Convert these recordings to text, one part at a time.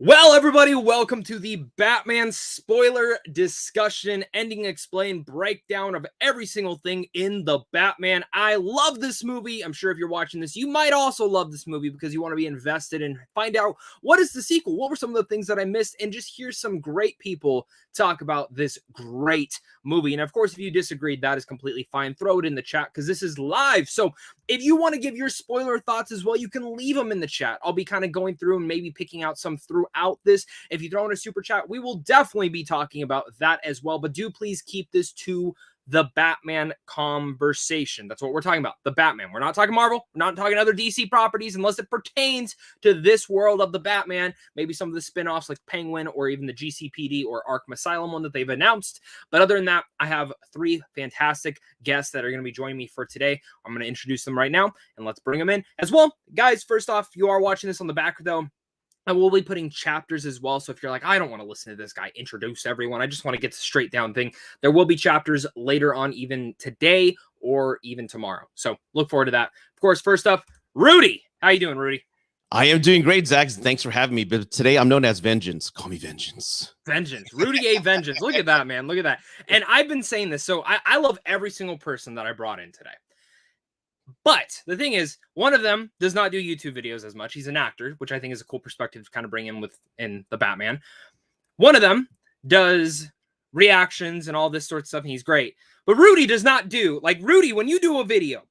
Well, everybody, welcome to the Batman spoiler discussion, ending explain breakdown of every single thing in the Batman. I love this movie. I'm sure if you're watching this, you might also love this movie because you want to be invested and find out what is the sequel, what were some of the things that I missed, and just hear some great people talk about this great movie. And of course, if you disagreed, that is completely fine. Throw it in the chat because this is live. So if you want to give your spoiler thoughts as well, you can leave them in the chat. I'll be kind of going through and maybe picking out some throughout this. If you throw in a super chat, we will definitely be talking about that as well. But do please keep this to the Batman conversation. That's what we're talking about. The Batman. We're not talking Marvel. We're not talking other DC properties unless it pertains to this world of the Batman. Maybe some of the spin-offs like Penguin or even the GCPD or Arkham Asylum one that they've announced. But other than that, I have three fantastic guests that are going to be joining me for today. I'm going to introduce them right now and let's bring them in as well. Guys, first off, if you are watching this on the back though, I will be putting chapters as well. So if you're like, I don't want to listen to this guy introduce everyone, I just want to get the straight down thing. There will be chapters later on, even today or even tomorrow. So look forward to that. Of course, first up, Rudy. How you doing, Rudy? I am doing great, Zach. Thanks for having me. But today I'm known as Vengeance. Call me Vengeance. Vengeance. Rudy A. Vengeance. Look at that, man. Look at that. And I've been saying this. So I love every single person that I brought in today. But the thing is, one of them does not do YouTube videos as much. He's an actor, which I think is a cool perspective to kind of bring in the Batman. One of them does reactions and all this sort of stuff, and he's great. But Rudy does not do, like, Rudy, when you do a video,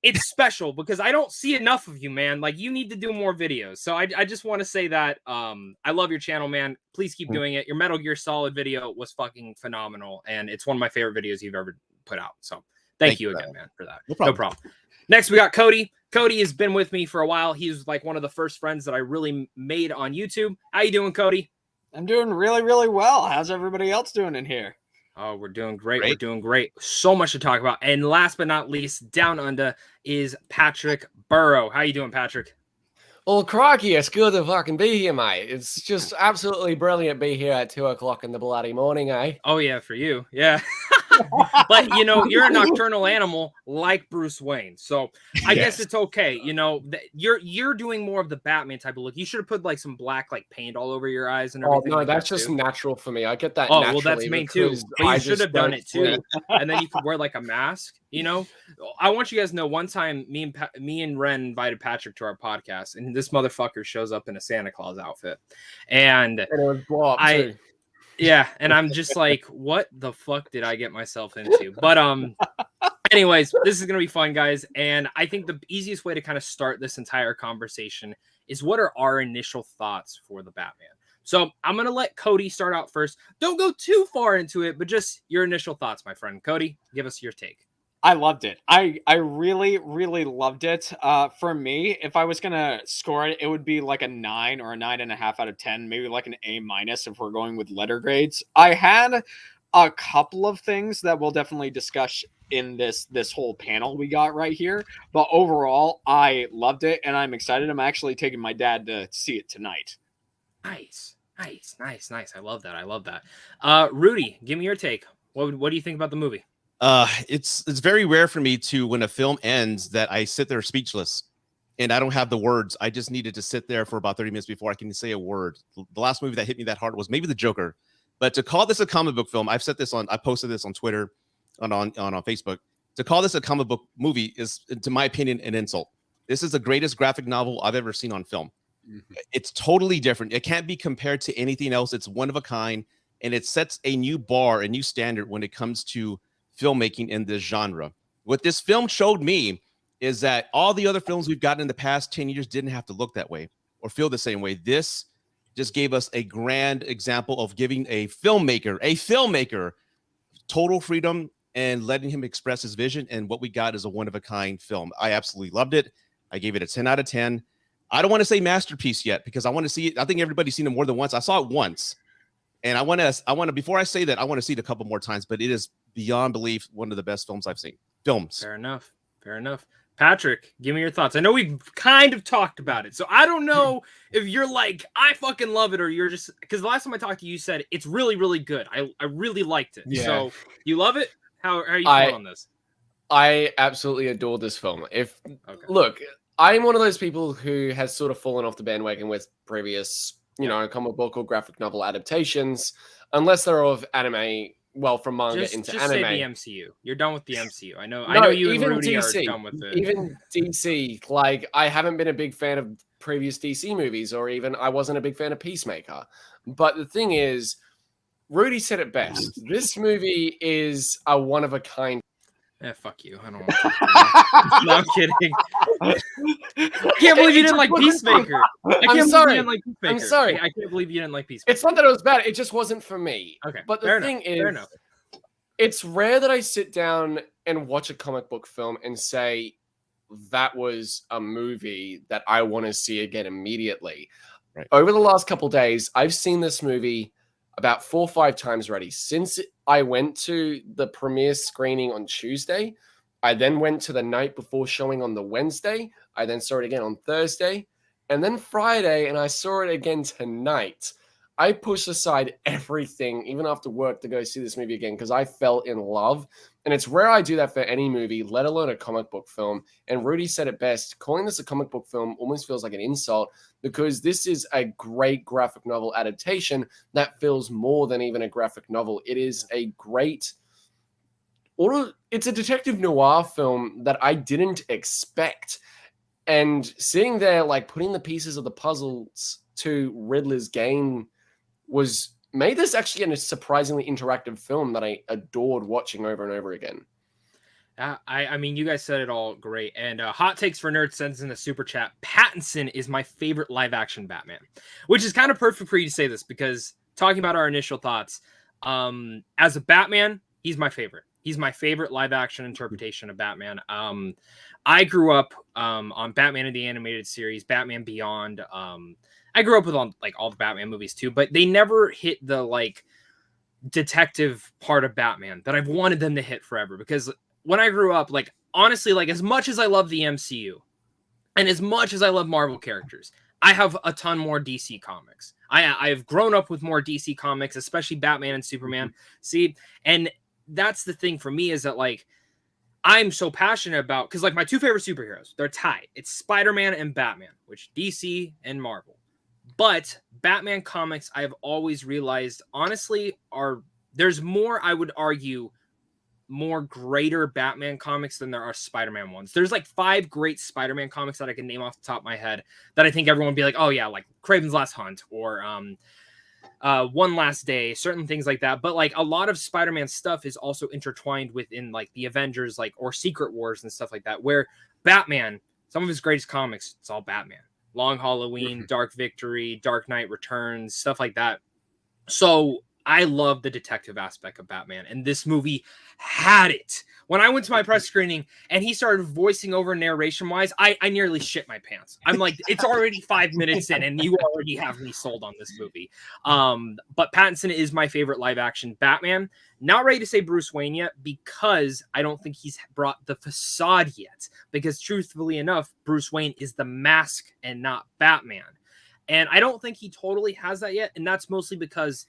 it's special because I don't see enough of you, man. Like, you need to do more videos. So I just want to say that I love your channel, man. Please keep doing it. Your Metal Gear Solid video was fucking phenomenal, and it's one of my favorite videos you've ever put out. So thank you again, man, for that. No problem. Next, we got Cody. Cody has been with me for a while. He's like one of the first friends that I really made on YouTube. How you doing, Cody? I'm doing really, really well. How's everybody else doing in here? Oh, we're doing great. We're doing great. So much to talk about. And last but not least, down under is Patrick Burrow. How you doing, Patrick? Well, crikey, it's good to fucking be here, mate. It's just absolutely brilliant to be here at 2 o'clock in the bloody morning, eh? Oh, yeah, for you. Yeah. But, you know, you're a nocturnal animal like Bruce Wayne. So I guess it's okay. You know, you're doing more of the Batman type of look. You should have put like some black like paint all over your eyes and everything. Oh, no, like that's just natural for me. I get that Oh, naturally. well, that's me too. But you should have done it too. And then you could wear like a mask, you know? I want you guys to know one time me and Ren invited Patrick to our podcast and this motherfucker shows up in a Santa Claus outfit. And it was blow up too. Yeah, and I'm just like, what the fuck did I get myself into? But anyways, this is gonna be fun, guys. And I think the easiest way to kind of start this entire conversation is what are our initial thoughts for the Batman? So I'm gonna let Cody start out first. Don't go too far into it, but just your initial thoughts, my friend. Cody, give us your take. I loved it. I really, really loved it. For me, if I was going to score it, it would be like a 9 or a 9.5 out of 10, maybe like an A- if we're going with letter grades. I had a couple of things that we'll definitely discuss in this whole panel we got right here. But overall, I loved it, and I'm excited. I'm actually taking my dad to see it tonight. Nice. I love that. Rudy, give me your take. What do you think about the movie? It's very rare for me to, when a film ends, that I sit there speechless and I don't have the words. I just needed to sit there for about 30 minutes before I can say a word. The last movie that hit me that hard was maybe The Joker, but to call this a comic book film, I posted this on Twitter, on Facebook. To call this a comic book movie is, to my opinion, an insult. This is the greatest graphic novel I've ever seen on film. Mm-hmm. It's totally different. It can't be compared to anything else. It's one of a kind, and it sets a new bar, a new standard when it comes to filmmaking in this genre. What this film showed me is that all the other films we've gotten in the past 10 years didn't have to look that way or feel the same way. This just gave us a grand example of giving a filmmaker total freedom and letting him express his vision. And what we got is a one-of-a-kind film. I absolutely loved it. I gave it a 10 out of 10. I don't want to say masterpiece yet because I want to see it. I think everybody's seen it more than once. I saw it once. And I want to, before I say that, I want to see it a couple more times, but it is beyond belief one of the best films I've seen. Fair enough. Patrick, give me your thoughts. I know we've kind of talked about it, so I don't know if you're like, I fucking love it, or you're just, because the last time I talked to you, you said it's really, really good. I really liked it. Yeah. So you love it? How are you feeling on this? I absolutely adore this film. Look, I'm one of those people who has sort of fallen off the bandwagon with previous comic book or graphic novel adaptations, unless they're of anime. Well, from manga into just anime. say the MCU. You're done with the MCU. I know you and even Rudy DC, are done with it. Even DC, like I haven't been a big fan of previous DC movies, or even I wasn't a big fan of Peacemaker. But the thing is, Rudy said it best. This movie is a one of a kind. Fuck you. I don't want to talk to you. No, I'm kidding. I can't believe you didn't like Peacemaker. I'm sorry. I'm sorry. I can't believe you didn't like Peacemaker. It's not that it was bad. It just wasn't for me. Okay. But the thing is, it's rare that I sit down and watch a comic book film and say, that was a movie that I want to see again immediately. Right. Over the last couple days, I've seen this movie about 4 or 5 times already. Since I went to the premiere screening on Tuesday, I then went to the night before showing on the Wednesday. I then saw it again on Thursday, and then Friday, and I saw it again tonight. I pushed aside everything, even after work, to go see this movie again because I fell in love. And it's rare I do that for any movie, let alone a comic book film. And Rudy said it best. Calling this a comic book film almost feels like an insult because this is a great graphic novel adaptation that feels more than even a graphic novel. It is a great... It's a detective noir film that I didn't expect. And sitting there, like, putting the pieces of the puzzles to Riddler's game made this actually a surprisingly interactive film that I adored watching over and over again. I mean, you guys said it all great. And Hot Takes for Nerds sends in a super chat. Pattinson is my favorite live action Batman, which is kind of perfect for you to say this because talking about our initial thoughts, as a Batman, he's my favorite. He's my favorite live action interpretation of Batman. I grew up on Batman in the Animated Series, Batman Beyond. I grew up with all the Batman movies too, but they never hit the like detective part of Batman that I've wanted them to hit forever. Because when I grew up, like honestly, like as much as I love the MCU and as much as I love Marvel characters, I have a ton more DC comics. I've grown up with more DC comics, especially Batman and Superman. See, and that's the thing for me is that like I'm so passionate about because like my two favorite superheroes, they're tied. It's Spider-Man and Batman, which DC and Marvel. But Batman comics, I've always realized, honestly, there's more, I would argue, more greater Batman comics than there are Spider-Man ones. There's like 5 great Spider-Man comics that I can name off the top of my head that I think everyone would be like, oh yeah, like Kraven's Last Hunt or One Last Day, certain things like that. But like a lot of Spider-Man stuff is also intertwined within like the Avengers, like or Secret Wars and stuff like that, where Batman, some of his greatest comics, it's all Batman. Long Halloween, Dark Victory, Dark Knight Returns, stuff like that. So I love the detective aspect of Batman, and this movie had it. When I went to my press screening and he started voicing over narration-wise, I nearly shit my pants. I'm like, it's already 5 minutes in, and you already have me sold on this movie. But Pattinson is my favorite live-action Batman. Not ready to say Bruce Wayne yet because I don't think he's brought the facade yet. Because truthfully enough, Bruce Wayne is the mask and not Batman. And I don't think he totally has that yet, and that's mostly because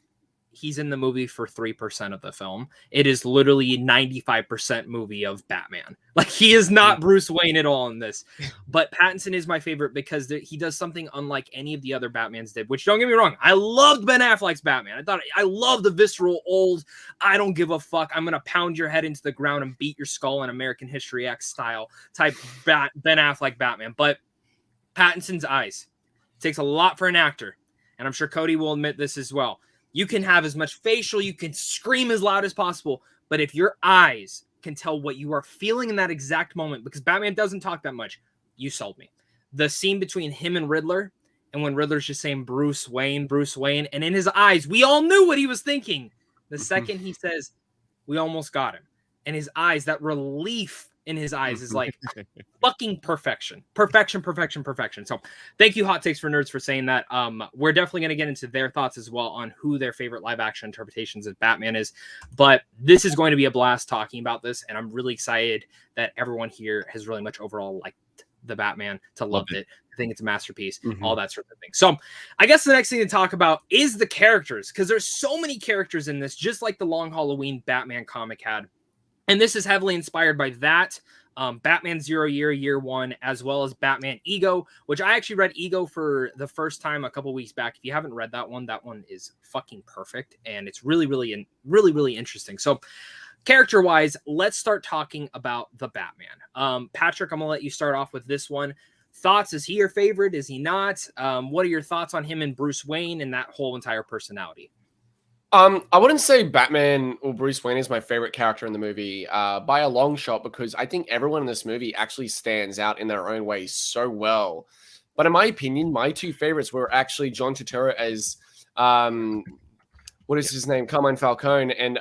he's in the movie for 3% of the film. It is literally 95% movie of Batman. Like he is not Bruce Wayne at all in this. But Pattinson is my favorite because he does something unlike any of the other Batmans did, which don't get me wrong. I loved Ben Affleck's Batman. I love the visceral old, I don't give a fuck. I'm going to pound your head into the ground and beat your skull in American History X style type Ben Affleck Batman. But Pattinson's eyes. It takes a lot for an actor. And I'm sure Cody will admit this as well. You can have as much facial, you can scream as loud as possible, but if your eyes can tell what you are feeling in that exact moment, because Batman doesn't talk that much, you sold me. The scene between him and Riddler, and when Riddler's just saying Bruce Wayne, and in his eyes, we all knew what he was thinking. The second he says, we almost got him. And his eyes, that relief in his eyes is like fucking perfection. Perfection. So thank you, Hot Takes for Nerds, for saying that. We're definitely going to get into their thoughts as well on who their favorite live action interpretations of Batman is. But this is going to be a blast talking about this. And I'm really excited that everyone here has really much overall liked the Batman, loved it. I think it's a masterpiece, all that sort of thing. So I guess the next thing to talk about is the characters, because there's so many characters in this, just like the Long Halloween Batman comic had. And this is heavily inspired by that. Batman Zero Year One, as well as Batman Ego, which I actually read Ego for the first time a couple weeks back. If you haven't read that one is fucking perfect, and it's really interesting. So character wise, let's start talking about the Batman. Patrick, I'm gonna let you start off with this one. Thoughts? Is he your favorite? Is he not? What are your thoughts on him and Bruce Wayne and that whole entire personality? I wouldn't say Batman or Bruce Wayne is my favorite character in the movie by a long shot, because I think everyone in this movie actually stands out in their own way so well. But in my opinion, my two favorites were actually John Turturro as what is his name? Carmine Falcone, and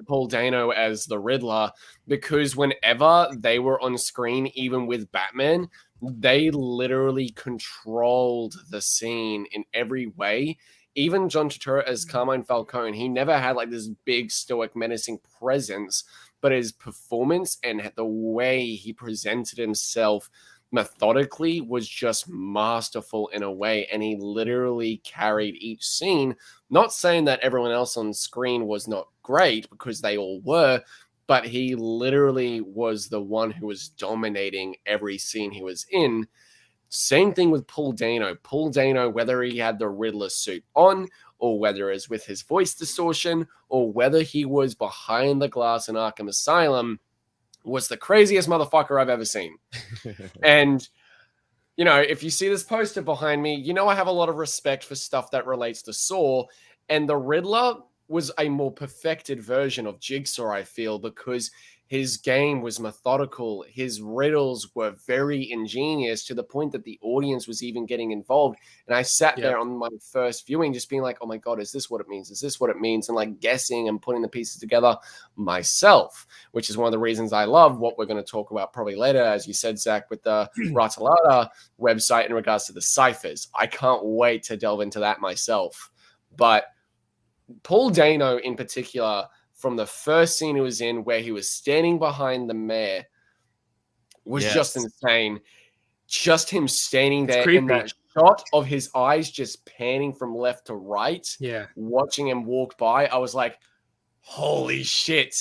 Paul Dano as the Riddler, because whenever they were on screen, even with Batman, they literally controlled the scene in every way. Even John Turturro as Carmine Falcone, he never had like this big, stoic, menacing presence, but his performance and the way he presented himself methodically was just masterful in a way, and he literally carried each scene. Not saying that everyone else on screen was not great, because they all were, but he literally was the one who was dominating every scene he was in. Same thing with Paul Dano. Paul Dano, whether he had the Riddler suit on, or whether it was with his voice distortion, or whether he was behind the glass in Arkham Asylum, was the craziest motherfucker I've ever seen. And, you know, if you see this poster behind me, you know I have a lot of respect for stuff that relates to Saw. And the Riddler was a more perfected version of Jigsaw, I feel, because his game was methodical. His riddles were very ingenious, to the point that the audience was even getting involved. And I sat there on my first viewing just being like, oh my God, is this what it means? Is this what it means? And like guessing and putting the pieces together myself, which is one of the reasons I love what we're going to talk about probably later, as you said, Zach, with the Ratalada website in regards to the ciphers. I can't wait to delve into that myself. But Paul Dano in particular, from the first scene he was in, where he was standing behind the mayor, was just insane. Just him standing there, and that shot of his eyes just panning from left to right, watching him walk by, I was like, holy shit.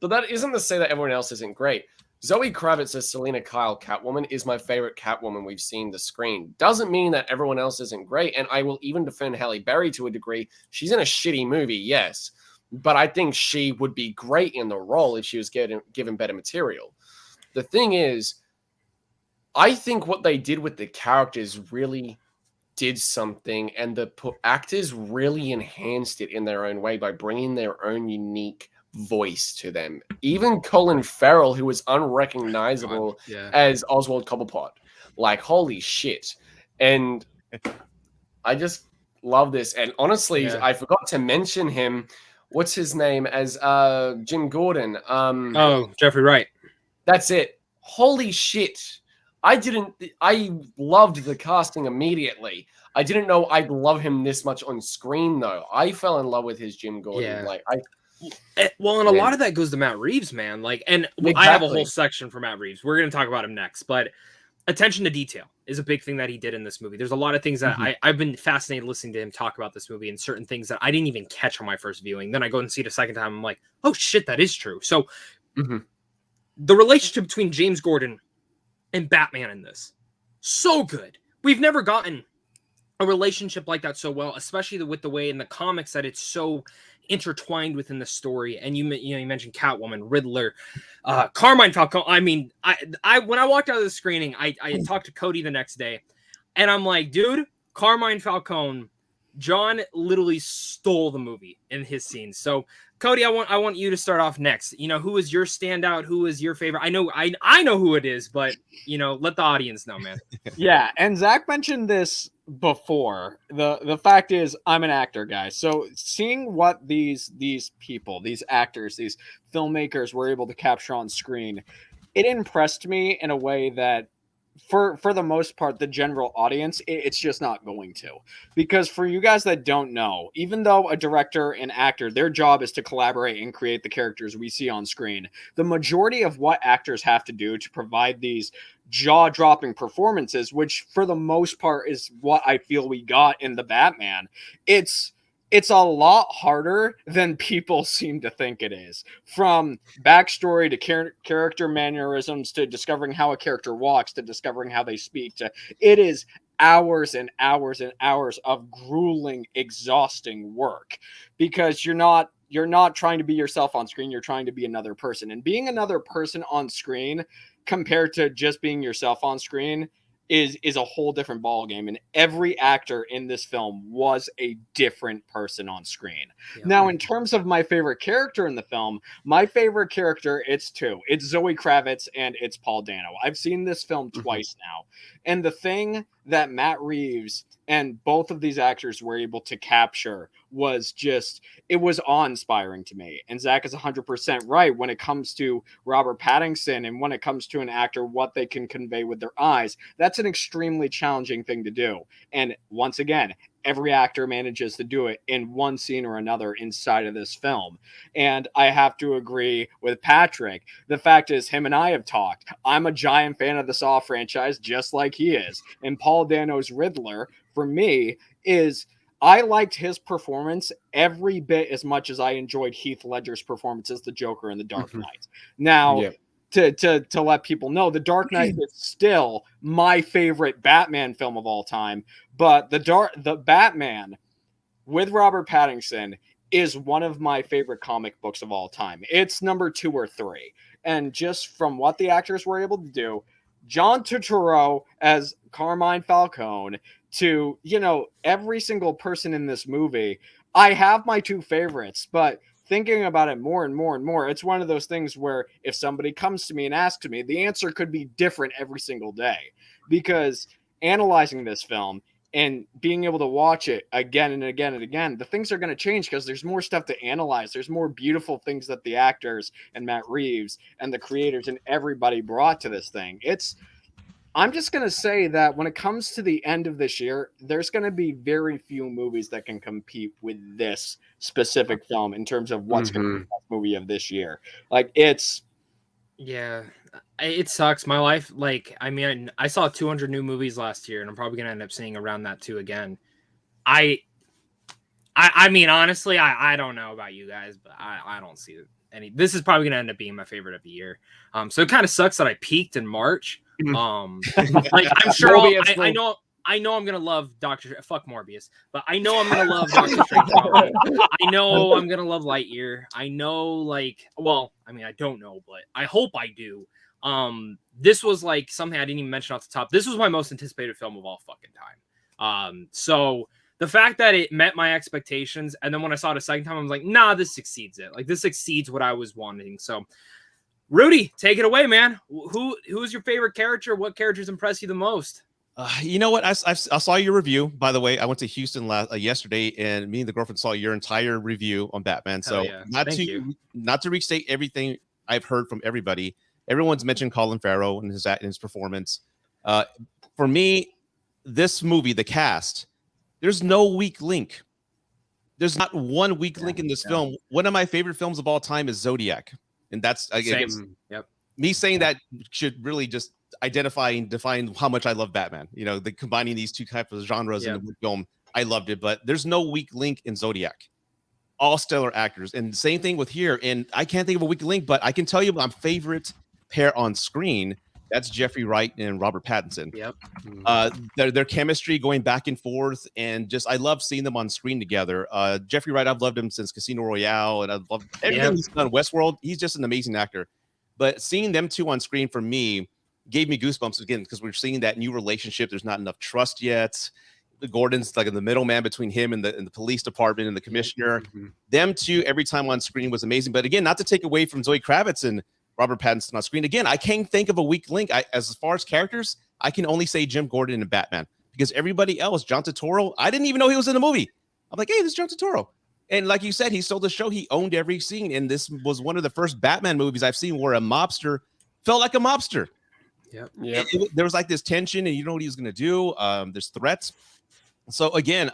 But that isn't to say that everyone else isn't great. Zoe Kravitz as Selena Kyle Catwoman is my favorite Catwoman we've seen the screen. Doesn't mean that everyone else isn't great, and I will even defend Halle Berry to a degree. She's in a shitty movie, yes, but I think she would be great in the role if she was given better material. The thing is, I think what they did with the characters really did something, and the actors really enhanced it in their own way by bringing their own unique voice to them. Even Colin Farrell, who was unrecognizable as Oswald Cobblepot. Like, holy shit. And I just love this. And honestly, I forgot to mention him. What's his name as Jim Gordon? Jeffrey Wright. That's it. Holy shit. I loved the casting immediately. I didn't know I'd love him this much on screen, though. I fell in love with his Jim Gordon. And a lot of that goes to Matt Reeves, man. Like, and I have a whole section for Matt Reeves. We're going to talk about him next, but attention to detail is a big thing that he did in this movie. There's a lot of things that I've been fascinated listening to him talk about this movie, and certain things that I didn't even catch on my first viewing. Then I go and see it a second time. I'm like, oh shit, that is true. So the relationship between James Gordon and Batman in this, so good. We've never gotten a relationship like that so well, especially with the way in the comics that it's so intertwined within the story. And you mentioned Catwoman, Riddler, Carmine Falcone. I mean, I when I walked out of the screening, I talked to Cody the next day, and I'm like, dude, Carmine Falcone, John literally stole the movie in his scenes. So Cody, I want you to start off next. You know, who is your standout? Who is your favorite? I know who it is, but let the audience know, man. Yeah, and Zach mentioned this before. The fact is, I'm an actor guy, so seeing what these people, these actors, these filmmakers were able to capture on screen, it impressed me in a way that for the most part, the general audience, it's just not going to. Because for you guys that don't know, even though a director and actor, their job is to collaborate and create the characters we see on screen, the majority of what actors have to do to provide these jaw-dropping performances, which for the most part is what I feel we got in the Batman, it's it's a lot harder than people seem to think it is. From backstory to character mannerisms to discovering how a character walks to discovering how they speak to it is hours and hours and hours of grueling, exhausting work because you're not trying to be yourself on screen, you're trying to be another person. And being another person on screen compared to just being yourself on screen is a whole different ball game, and every actor in this film was a different person on screen. Yeah. Now, in terms of my favorite character in the film, my favorite character, it's two. It's Zoe Kravitz and it's Paul Dano. I've seen this film twice now, and the thing that Matt Reeves and both of these actors were able to capture was just, it was awe-inspiring to me. And Zach is 100% right when it comes to Robert Pattinson and when it comes to an actor, what they can convey with their eyes. That's an extremely challenging thing to do. And once again, every actor manages to do it in one scene or another inside of this film. And I have to agree with Patrick. The fact is, him and I have talked. I'm a giant fan of the Saw franchise, just like he is. And Paul Dano's Riddler, for me, is... I liked his performance every bit as much as I enjoyed Heath Ledger's performance as the Joker in The Dark Knight. Now, to let people know, The Dark Knight is still my favorite Batman film of all time, but the Batman with Robert Pattinson is one of my favorite comic books of all time. It's number 2 or 3. And just from what the actors were able to do, John Turturro as Carmine Falcone, to, every single person in this movie. I have my 2 favorites, but thinking about it more and more and more, it's one of those things where if somebody comes to me and asks me, the answer could be different every single day, because analyzing this film and being able to watch it again and again and again, the things are going to change because there's more stuff to analyze. There's more beautiful things that the actors and Matt Reeves and the creators and everybody brought to this thing. I'm just going to say that when it comes to the end of this year, there's going to be very few movies that can compete with this specific film in terms of what's going to be the best movie of this year. Yeah, it sucks. My life, I saw 200 new movies last year, and I'm probably going to end up seeing around that too again. I mean, honestly, I don't know about you guys, but I don't see any. This is probably going to end up being my favorite of the year. So it kind of sucks that I peaked in March. I'm sure I know I'm gonna love fuck Morbius, but I know I'm gonna love Doctor Strange. I know I'm gonna love Lightyear. I know, I don't know, but I hope I do. This was something I didn't even mention off the top. This was my most anticipated film of all fucking time. So the fact that it met my expectations, and then when I saw it a second time, I was like, nah, this exceeds it. This exceeds what I was wanting. So Rudy, take it away, man. Who's your favorite character? What characters impress you the most? You know what? I saw your review. By the way, I went to Houston yesterday, and me and the girlfriend saw your entire review on Batman. So yeah. not to restate everything I've heard from everybody. Everyone's mentioned Colin Farrell and his performance. For me, this movie, the cast, there's no weak link. There's not one weak link in this film. One of my favorite films of all time is Zodiac. And that's me saying that should really just identify and define how much I love Batman. The combining these two types of genres in the film, I loved it. But there's no weak link in Zodiac. All stellar actors, and same thing with here. And I can't think of a weak link, but I can tell you my favorite pair on screen. That's Jeffrey Wright and Robert Pattinson. Yep. Their chemistry going back and forth, and just I love seeing them on screen together. Jeffrey Wright, I've loved him since Casino Royale, and I've loved everything he's done. Westworld, he's just an amazing actor. But seeing them two on screen for me gave me goosebumps again, because we're seeing that new relationship. There's not enough trust yet. Gordon's in the middleman between him and the police department and the commissioner. Them two every time on screen was amazing. But again, not to take away from Zoe Kravitz and Robert Pattinson on screen. Again, I can't think of a weak link. As far as characters, I can only say Jim Gordon and Batman, because everybody else, John Turturro, I didn't even know he was in the movie. I'm like, hey, this is John Turturro. And like you said, he stole the show. He owned every scene. And this was one of the first Batman movies I've seen where a mobster felt like a mobster. Yep. There was this tension, and you know what he was going to do. There's threats. So again,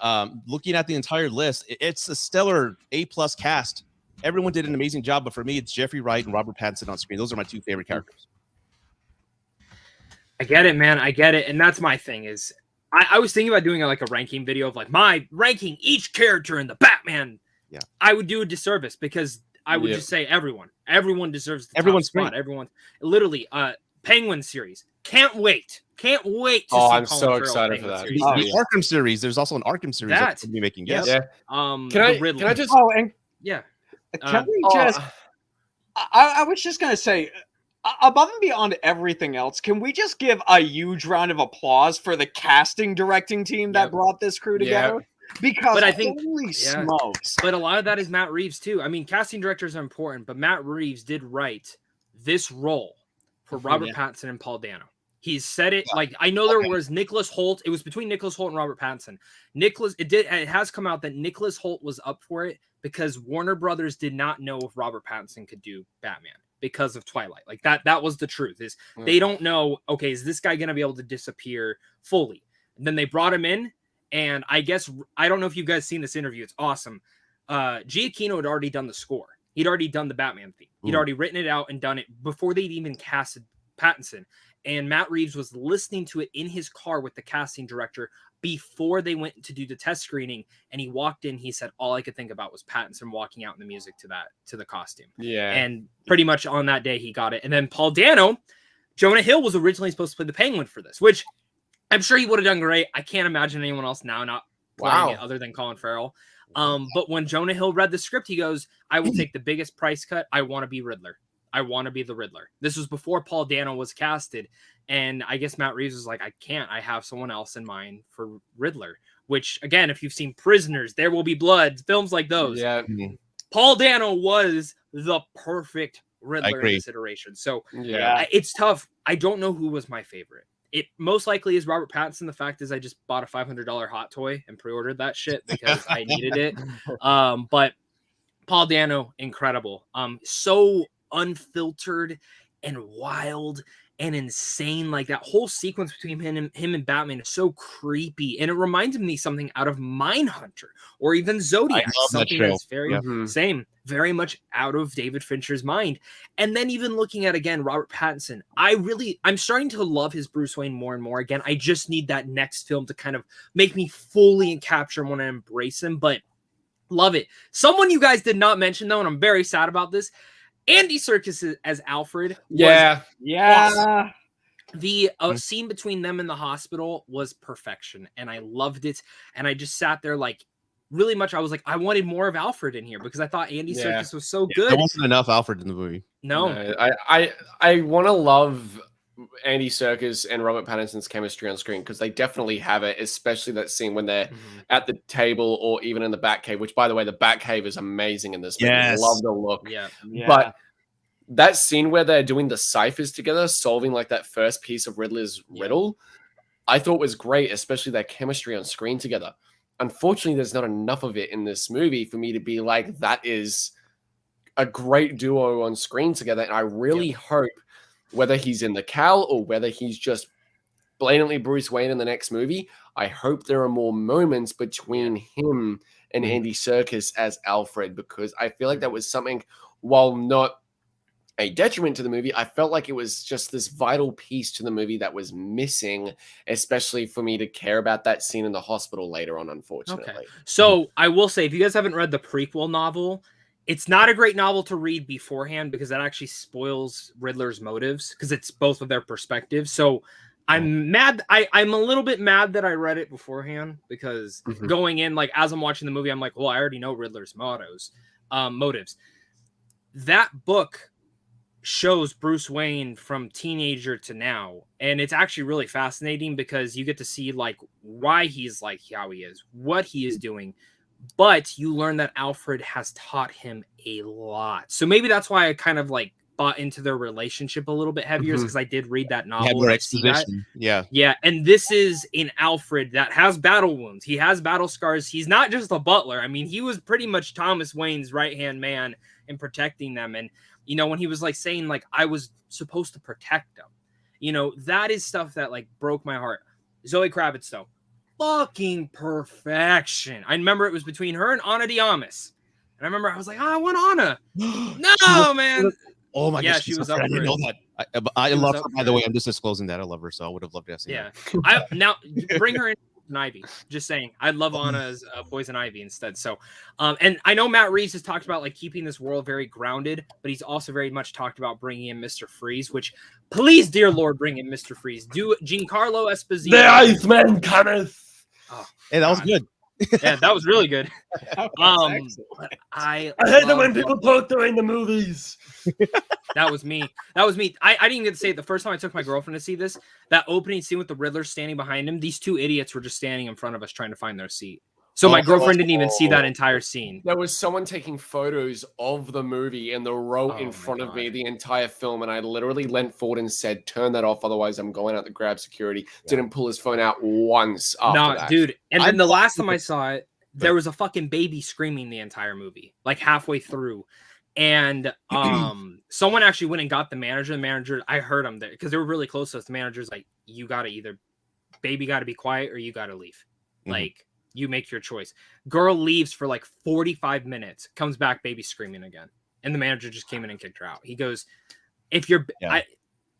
looking at the entire list, it's a stellar A+ cast. Everyone did an amazing job, but for me, it's Jeffrey Wright and Robert Pattinson on screen. Those are my 2 favorite characters. I get it, man. I get it. And that's my thing is I was thinking about doing like a ranking video of like my ranking each character in the Batman. Yeah. I would do a disservice because I would just say everyone deserves the Everyone's top spot. great. Everyone, literally, Penguin series. Can't wait to Oh, see I'm Colin so Farrell's excited for Penguin that. series. Oh, The yeah. Arkham series. There's also an Arkham series That- that's going to be making. yes. Yes. Can The I Riddler. just Oh, and Yeah. can we oh, just? I was just gonna say, above and beyond everything else, can we just give a huge round of applause for the casting directing team that Yep. brought this crew Yeah. together? Because But I think- holy yeah. smokes, But a lot of that is Matt Reeves too. I mean, casting directors are important, but Matt Reeves did write this role for Robert Pattinson and Paul Dano. He's said it like I know there was Nicholas Hoult. It was between Nicholas Hoult and Robert Pattinson. It has come out that Nicholas Hoult was up for it because Warner Brothers did not know if Robert Pattinson could do Batman because of Twilight. Like that was the truth. Is they don't know, okay, is this guy gonna be able to disappear fully? And then they brought him in, and I guess I don't know if you guys seen this interview. It's awesome. Giacchino had already done the score. He'd already done the Batman theme. He'd already written it out and done it before they'd even casted Pattinson. And Matt Reeves was listening to it in his car with the casting director before they went to do the test screening. And he walked in, he said, all I could think about was Pattinson walking out in the music to the costume. Yeah. And pretty much on that day he got it. And then Paul Dano, Jonah Hill was originally supposed to play the Penguin for this, which I'm sure he would have done great. I can't imagine anyone else now not playing it other than Colin Farrell. But when Jonah Hill read the script, he goes, I will take the biggest price cut. I want to be Riddler. I want to be the Riddler. This was before Paul Dano was casted. And I guess Matt Reeves was like, I can't. I have someone else in mind for Riddler. Which, again, if you've seen Prisoners, There Will Be Blood, films like those. Yeah. Paul Dano was the perfect Riddler in this iteration. So it's tough. I don't know who was my favorite. It most likely is Robert Pattinson. The fact is I just bought a $500 hot toy and pre-ordered that shit because I needed it. But Paul Dano, incredible. So unfiltered and wild and insane. Like that whole sequence between him and Batman is so creepy, and it reminds me something out of Mindhunter or even Zodiac. Something that's very very much out of David Fincher's mind. And then even looking at again Robert Pattinson, I'm starting to love his Bruce Wayne more and more. Again, I just need that next film to kind of make me fully and capture and want to embrace him. But love it. Someone you guys did not mention though, and I'm very sad about this. Andy Serkis as Alfred. Yeah. Awesome. The scene between them in the hospital was perfection, and I loved it. And I just sat there like really much. I was like, I wanted more of Alfred in here because I thought Andy Serkis was so good. There wasn't enough Alfred in the movie. No. I want to love Andy Serkis and Robert Pattinson's chemistry on screen because they definitely have it, especially that scene when they're at the table or even in the Batcave, which, by the way, the Batcave is amazing in this movie. I love the look. Yeah. But that scene where they're doing the ciphers together, solving like that first piece of Riddler's riddle, I thought was great, especially their chemistry on screen together. Unfortunately, there's not enough of it in this movie for me to be like, that is a great duo on screen together. And I really hope, whether he's in the cowl or whether he's just blatantly Bruce Wayne in the next movie, I hope there are more moments between him and Andy Serkis as Alfred, because I feel like that was something, while not a detriment to the movie, I felt like it was just this vital piece to the movie that was missing, especially for me to care about that scene in the hospital later on, unfortunately. Okay. So I will say, if you guys haven't read the prequel novel, it's not a great novel to read beforehand because that actually spoils Riddler's motives because it's both of their perspectives. So I'm mad. I'm a little bit mad that I read it beforehand because going in, like, as I'm watching the movie, I'm like, well, I already know Riddler's motives. That book shows Bruce Wayne from teenager to now. And it's actually really fascinating because you get to see like why he's like how he is, what he is doing. But you learn that Alfred has taught him a lot. So maybe that's why I kind of like bought into their relationship a little bit heavier because I did read that novel. And I see that. Yeah. And this is an Alfred that has battle wounds. He has battle scars. He's not just a butler. I mean, he was pretty much Thomas Wayne's right-hand man in protecting them. And, you know, when he was like saying like, I was supposed to protect them, you know, that is stuff that like broke my heart. Zoe Kravitz though, fucking perfection. I remember it was between her and Ana de Armas. And I remember I was like, I want Ana. No, man. Oh my gosh, she was up. I didn't know that. I She was love up her, for by the it. way. I'm just disclosing that I love her, so I would have loved to have seen Yeah. her. Now bring her in an Ivy. Just saying. I'd love Anna as Poison Ivy instead. So, and I know Matt Reeves has talked about like keeping this world very grounded, but he's also very much talked about bringing in Mr. Freeze. Which, please, dear Lord, bring in Mr. Freeze. Do Giancarlo Esposito. The Iceman cometh. Oh, Hey, that was God. good. Yeah, that was really good. That was excellent. I hate it when love- people talk during the movies. That was me. That was me. I didn't even get to say it the first time I took my girlfriend to see this. That opening scene with the Riddler standing behind him. These two idiots were just standing in front of us trying to find their seat. So my girlfriend didn't even see that entire scene. There was someone taking photos of the movie in the row Oh in my front of me God. the entire film, and I literally leant forward and said, "Turn that off, otherwise I'm going out to grab security." Didn't pull his phone out once after Nah, that. dude. And then I'm the fine last with time I saw it, there was a fucking baby screaming the entire movie, like halfway through. And someone actually went and got the manager. The manager, I heard him there because they were really close to us. The manager's like, "You gotta either baby gotta be quiet or you gotta leave. Mhm. Like, you make your choice." Girl leaves for like 45 minutes, comes back, baby screaming again. And the manager just came in and kicked her out. He goes, "If you're Yeah.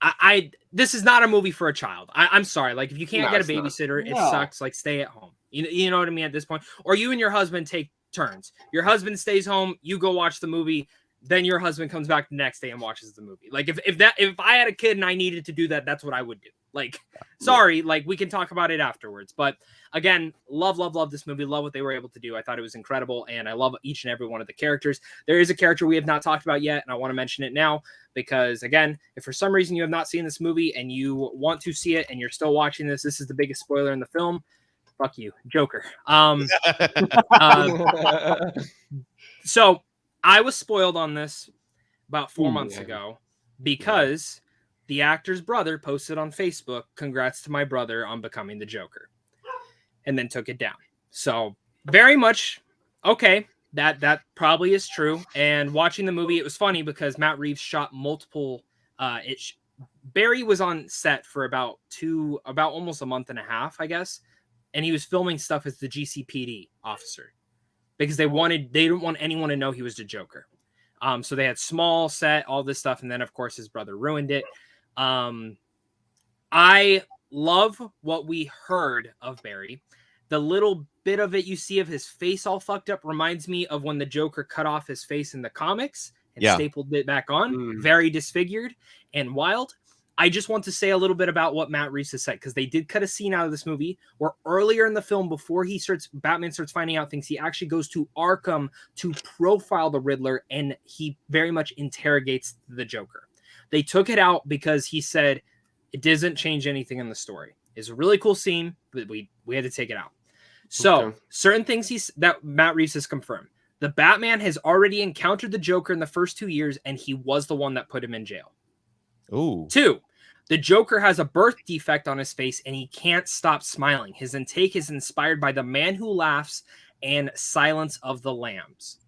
I this is not a movie for a child. I'm sorry. Like, if you can't No, get a it's not. babysitter, it No. sucks. Like, stay at home. You know what I mean at this point? Or you and your husband take turns. Your husband stays home, you go watch the movie, then your husband comes back the next day and watches the movie. Like, if I had a kid and I needed to do that, that's what I would do. Like, sorry, like, we can talk about it afterwards. But again, love this movie. Love what they were able to do. I thought it was incredible, and I love each and every one of the characters. There is a character we have not talked about yet, and I want to mention it now because, again, if for some reason you have not seen this movie and you want to see it and you're still watching this is the biggest spoiler in the film. Fuck you, Joker. So I was spoiled on this about 4 months ago because the actor's brother posted on Facebook, "Congrats to my brother on becoming the Joker," and then took it down. So very much okay. That probably is true. And watching the movie, it was funny because Matt Reeves shot multiple. Barry was on set for about almost a month and a half, I guess, and he was filming stuff as the GCPD officer because they didn't want anyone to know he was the Joker. So they had small set, all this stuff, and then of course his brother ruined it. I love what we heard of Barry. The little bit of it you see of his face all fucked up reminds me of when the Joker cut off his face in the comics and stapled it back on. Very disfigured and wild. I just want to say a little bit about what Matt Reeves has said, because they did cut a scene out of this movie where earlier in the film, before Batman starts finding out things, he actually goes to Arkham to profile the Riddler, and he very much interrogates the Joker. They took it out because he said it doesn't change anything in the story. It's a really cool scene, but we had to take it out. So certain things that Matt Reeves has confirmed. The Batman has already encountered the Joker in the first 2 years, and he was the one that put him in jail. Ooh. 2, the Joker has a birth defect on his face and he can't stop smiling. His intake is inspired by The Man Who Laughs and Silence of the Lambs.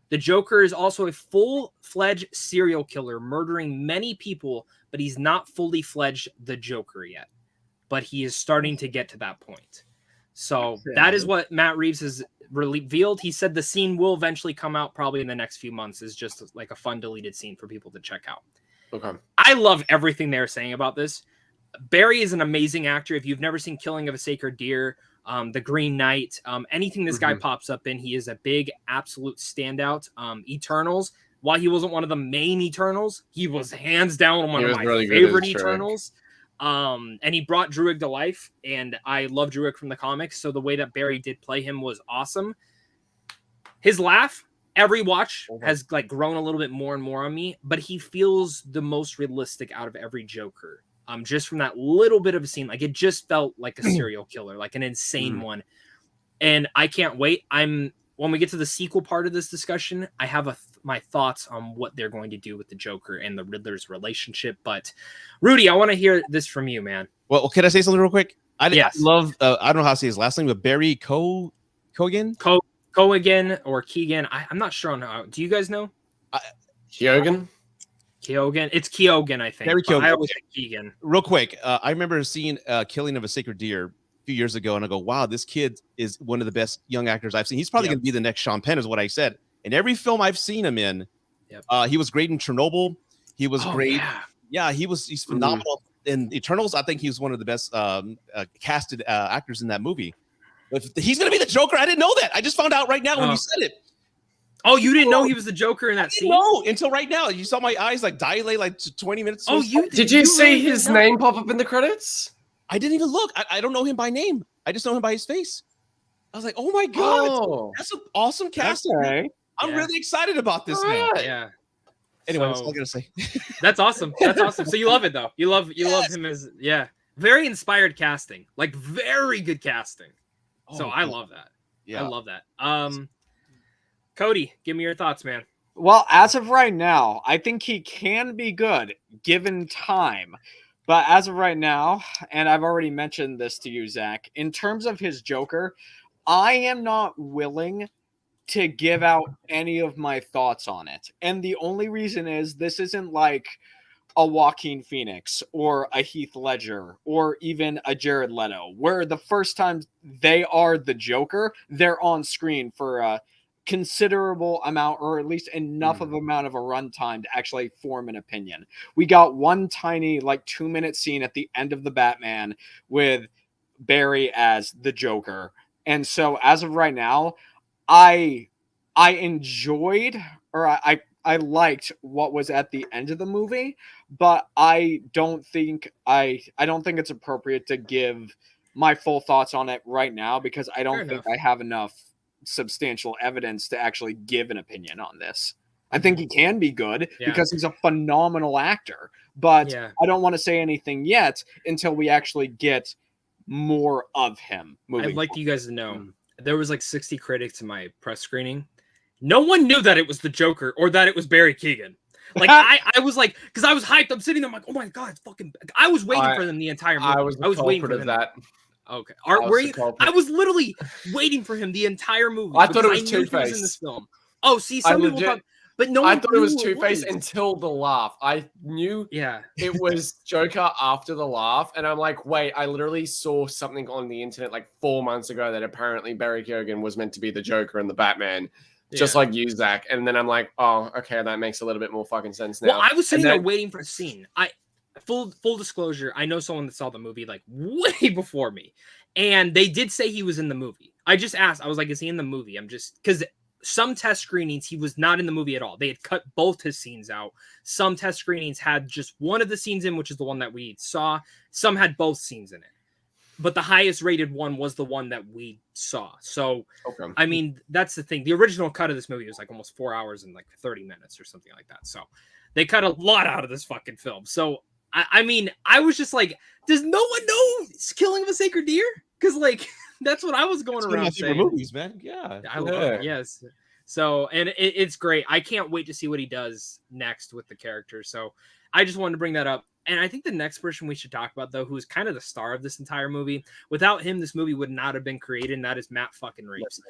The Joker is also a full-fledged serial killer, murdering many people, but he's not fully fledged the Joker yet. But he is starting to get to that point. So that is what Matt Reeves has revealed. He said the scene will eventually come out probably in the next few months. It's just like a fun deleted scene for people to check out. Okay. I love everything they're saying about this. Barry is an amazing actor. If you've never seen Killing of a Sacred Deer, The Green Knight, anything this guy pops up in, he is a big, absolute standout. Eternals, while he wasn't one of the main Eternals, he was hands down one of my favorite Eternals. And he brought Druig to life, and I love Druig from the comics, so the way that Barry did play him was awesome. His laugh, every watch has like grown a little bit more and more on me, but he feels the most realistic out of every Joker. Just from that little bit of a scene, like it just felt like a serial killer, like an insane one. And I can't wait. When we get to the sequel part of this discussion, I have my thoughts on what they're going to do with the Joker and the Riddler's relationship. But Rudy, I want to hear this from you, man. Well, can I say something real quick? I Yes. love, I don't know how to say his last name, but Barry Keoghan? Keoghan or Keoghan. I'm not sure on how. Do you guys know? Keoghan? Keoghan. It's Keoghan, I think. Barry Keoghan. I always think Keoghan. Real quick, I remember seeing Killing of a Sacred Deer a few years ago, and I go, wow, this kid is one of the best young actors I've seen. He's probably going to be the next Sean Penn, is what I said. In every film I've seen him in, he was great in Chernobyl. He was great Yeah, he's phenomenal in Eternals. I think he was one of the best casted actors in that movie. But he's gonna be the Joker. I didn't know that. I just found out right now when you said it. Oh, you didn't know he was the Joker in that scene? No, until right now. You saw my eyes like dilate like 20 minutes. Oh, did you see his name pop up in the credits? I didn't even look. I don't know him by name. I just know him by his face. I was like, oh my God, that's an awesome casting. Okay. I'm really excited about this now. Yeah. Anyway, that's all I gotta say. That's awesome. That's awesome. So you love it though. You love him as very inspired casting. Like very good casting. So I love that. Yeah. I love that. Cody, give me your thoughts, man. Well, as of right now, I think he can be good given time. But as of right now, and I've already mentioned this to you, Zach, in terms of his Joker, I am not willing to give out any of my thoughts on it. And the only reason is this isn't like a Joaquin Phoenix or a Heath Ledger or even a Jared Leto, where the first time they are the Joker, they're on screen for a considerable amount, or at least enough of amount of a runtime to actually form an opinion. We got one tiny like 2-minute scene at the end of the Batman with Barry as the Joker. And so as of right now, I enjoyed, or I liked what was at the end of the movie, but I don't think it's appropriate to give my full thoughts on it right now, because I don't think I have enough substantial evidence to actually give an opinion on this. I think he can be good because he's a phenomenal actor, but I don't want to say anything yet until we actually get more of him. I'd like you guys to know there was like 60 critics in my press screening. No one knew that it was the Joker or that it was Barry Keoghan. Like I was like, because I was hyped. I'm sitting there, I'm like, oh my God, it's fucking. I was waiting for them the entire movie. I was waiting for that. Okay. Were you? I was literally waiting for him the entire movie. I thought it was Two-Face in this film. Oh, see, some people thought, but no one. I thought it was Two-Face until the laugh. I knew it was Joker after the laugh, and I'm like, wait, I literally saw something on the internet like 4 months ago that apparently Barry Keoghan was meant to be the Joker in the Batman. Just like you, Zach. And then I'm like, oh, okay, that makes a little bit more fucking sense now. Well, I was sitting there waiting for a scene. Full disclosure, I know someone that saw the movie like way before me, and they did say he was in the movie. I just asked, I was like, is he in the movie? I'm just, because some test screenings he was not in the movie at all. They had cut both his scenes out. Some test screenings had just one of the scenes in, which is the one that we saw. Some had both scenes in it, but the highest rated one was the one that we saw. So I mean, that's the thing. The original cut of this movie was like almost 4 hours and like 30 minutes or something like that. So they cut a lot out of this fucking film. So I mean, I was just like, does no one know it's Killing of a Sacred Deer? Because like that's what I was going around my saying. Favorite movies, man. Yeah, I love it. Yes. So and it's great. I can't wait to see what he does next with the character. So I just wanted to bring that up. And I think the next person we should talk about, though, who is kind of the star of this entire movie, without him, this movie would not have been created, and that is Matt fucking Reeves.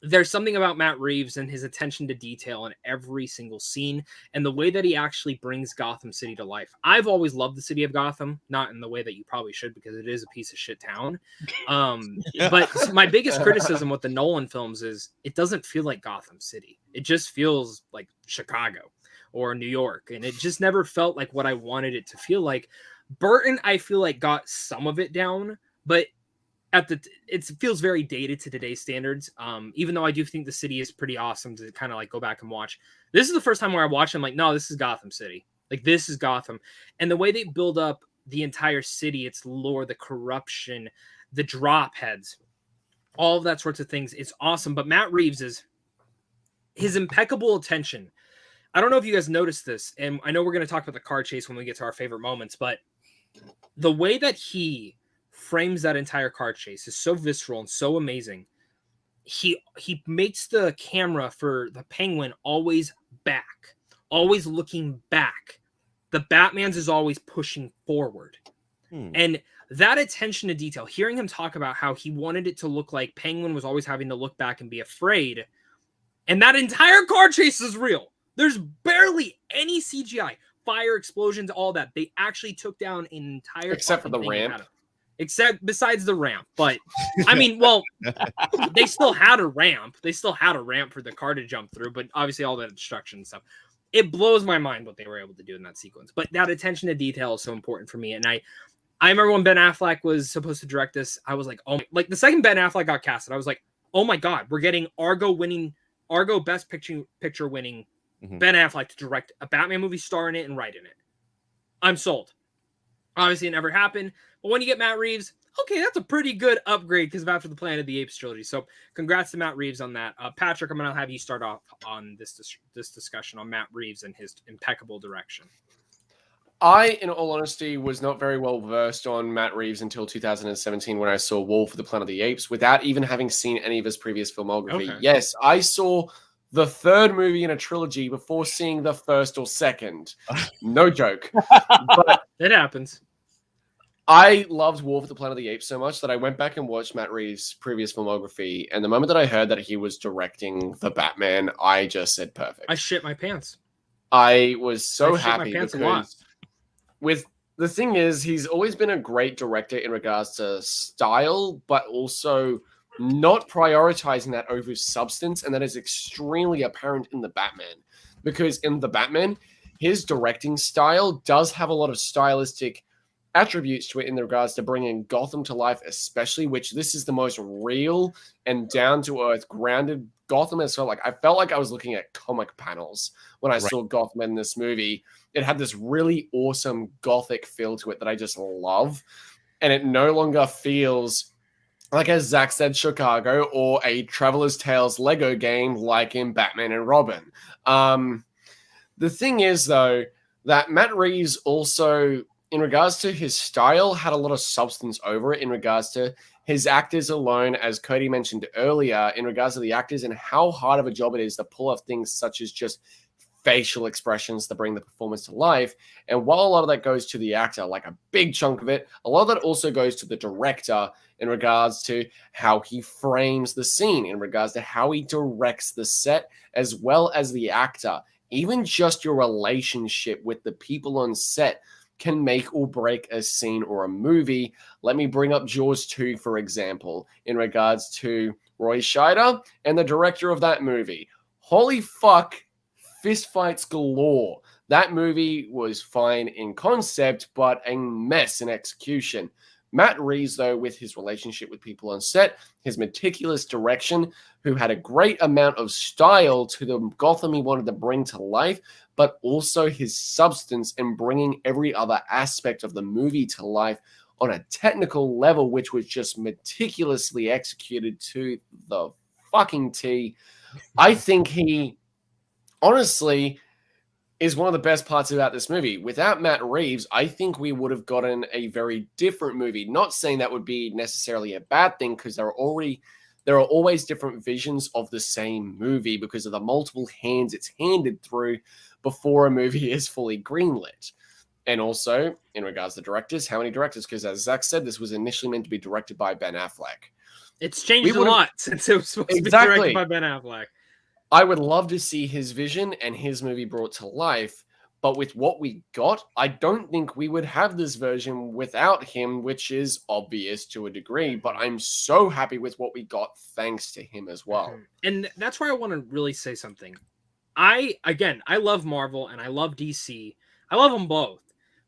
There's something about Matt Reeves and his attention to detail in every single scene and the way that he actually brings Gotham City to life. I've always loved the city of Gotham, not in the way that you probably should, because it is a piece of shit town. But my biggest criticism with the Nolan films is it doesn't feel like Gotham City. It just feels like Chicago or New York. And it just never felt like what I wanted it to feel like. Burton, I feel like, got some of it down, but it feels very dated to today's standards. Even though I do think the city is pretty awesome to kind of like go back and watch. This is the first time where I watched, I'm like, no, this is Gotham City. Like, this is Gotham. And the way they build up the entire city, its lore, the corruption, the drop heads, all of that sorts of things, it's awesome. But Matt Reeves is his impeccable attention. I don't know if you guys noticed this, and I know we're going to talk about the car chase when we get to our favorite moments, but the way that he frames that entire car chase is so visceral and so amazing. He makes the camera for the Penguin always back, always looking back. The Batman's is always pushing forward. And that attention to detail, hearing him talk about how he wanted it to look like Penguin was always having to look back and be afraid, and that entire car chase is real. There's barely any CGI, fire, explosions, all that. They actually took down an entire except for the ramp. Except besides the ramp. But I mean, well, they still had a ramp. They still had a ramp for the car to jump through, but obviously all that destruction and stuff. it blows my mind what they were able to do in that sequence. But that attention to detail is so important for me. And I remember when Ben Affleck was supposed to direct this, I was like, oh, like the second Ben Affleck got casted, I was like, oh my God, we're getting Argo Best Picture winning Ben Affleck to direct a Batman movie, star in it, and write in it. I'm sold. Obviously, it never happened. But when you get Matt Reeves, okay, that's a pretty good upgrade because of After the Planet of the Apes trilogy. So congrats to Matt Reeves on that. Patrick, I'm going to have you start off on this discussion on Matt Reeves and his impeccable direction. I, in all honesty, was not very well versed on Matt Reeves until 2017 when I saw War for the Planet of the Apes without even having seen any of his previous filmography. Okay. Yes, I saw the third movie in a trilogy before seeing the first or second. No joke. But it happens. I loved War for the Planet of the Apes so much that I went back and watched Matt Reeves' previous filmography. And the moment that I heard that he was directing the Batman, I just said perfect. I shit my pants. I was so happy my pants a lot. because with the thing is, he's always been a great director in regards to style, but also not prioritizing that over substance. And that is extremely apparent in the Batman, because in the Batman, his directing style does have a lot of stylistic attributes to it in regards to bringing Gotham to life, especially, which this is the most real and down to earth, grounded Gotham. As well, like I felt like I was looking at comic panels when I saw Gotham in this movie. It had this really awesome gothic feel to it that I just love, and it no longer feels like, as Zach said, Chicago or a Traveler's Tales Lego game like in Batman and Robin. The thing is, though, that Matt Reeves also, in regards to his style, had a lot of substance over it in regards to his actors alone, as Cody mentioned earlier, in regards to the actors and how hard of a job it is to pull off things such as just facial expressions to bring the performance to life. And while a lot of that goes to the actor, like a big chunk of it, a lot of that also goes to the director in regards to how he frames the scene, in regards to how he directs the set, as well as the actor. Even just your relationship with the people on set can make or break a scene or a movie. Let me bring up Jaws 2, for example, in regards to Roy Scheider and the director of that movie. Holy fuck, fistfights galore. That movie was fine in concept, but a mess in execution. Matt Reeves, though, with his relationship with people on set, his meticulous direction, who had a great amount of style to the Gotham he wanted to bring to life, but also his substance in bringing every other aspect of the movie to life on a technical level, which was just meticulously executed to the fucking T. I think he, honestly, is one of the best parts about this movie. Without Matt Reeves, I think we would have gotten a very different movie. Not saying that would be necessarily a bad thing, because there are always different visions of the same movie because of the multiple hands it's handed through before a movie is fully greenlit. And also, in regards to directors, how many directors? Because as Zach said, this was initially meant to be directed by Ben Affleck. It's changed a lot since it was supposed to be directed by Ben Affleck. I would love to see his vision and his movie brought to life, but with what we got, I don't think we would have this version without him, which is obvious to a degree, but I'm so happy with what we got thanks to him as well. And that's where I want to really say something. I love Marvel and I love DC. I love them both.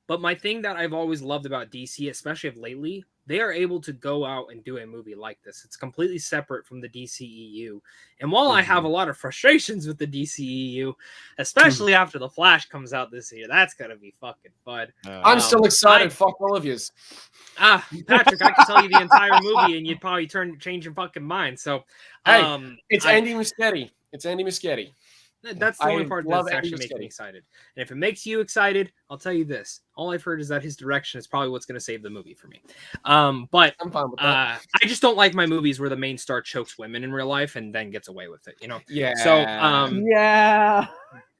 But my thing that I've always loved about DC, especially of lately, they are able to go out and do a movie like this. It's completely separate from the DCEU. And while I have a lot of frustrations with the DCEU, especially after The Flash comes out this year, that's going to be fucking fun. I'm still excited. Fuck all of yous. Patrick, I can tell you the entire movie and you'd probably change your fucking mind. So, hey, it's Andy Muschietti. It's Andy Muschietti. That's the only part that's actually making me excited. And if it makes you excited, I'll tell you this. All I've heard is that his direction is probably what's going to save the movie for me. But I'm fine with that. I just don't like my movies where the main star chokes women in real life and then gets away with it, you know? Yeah. So,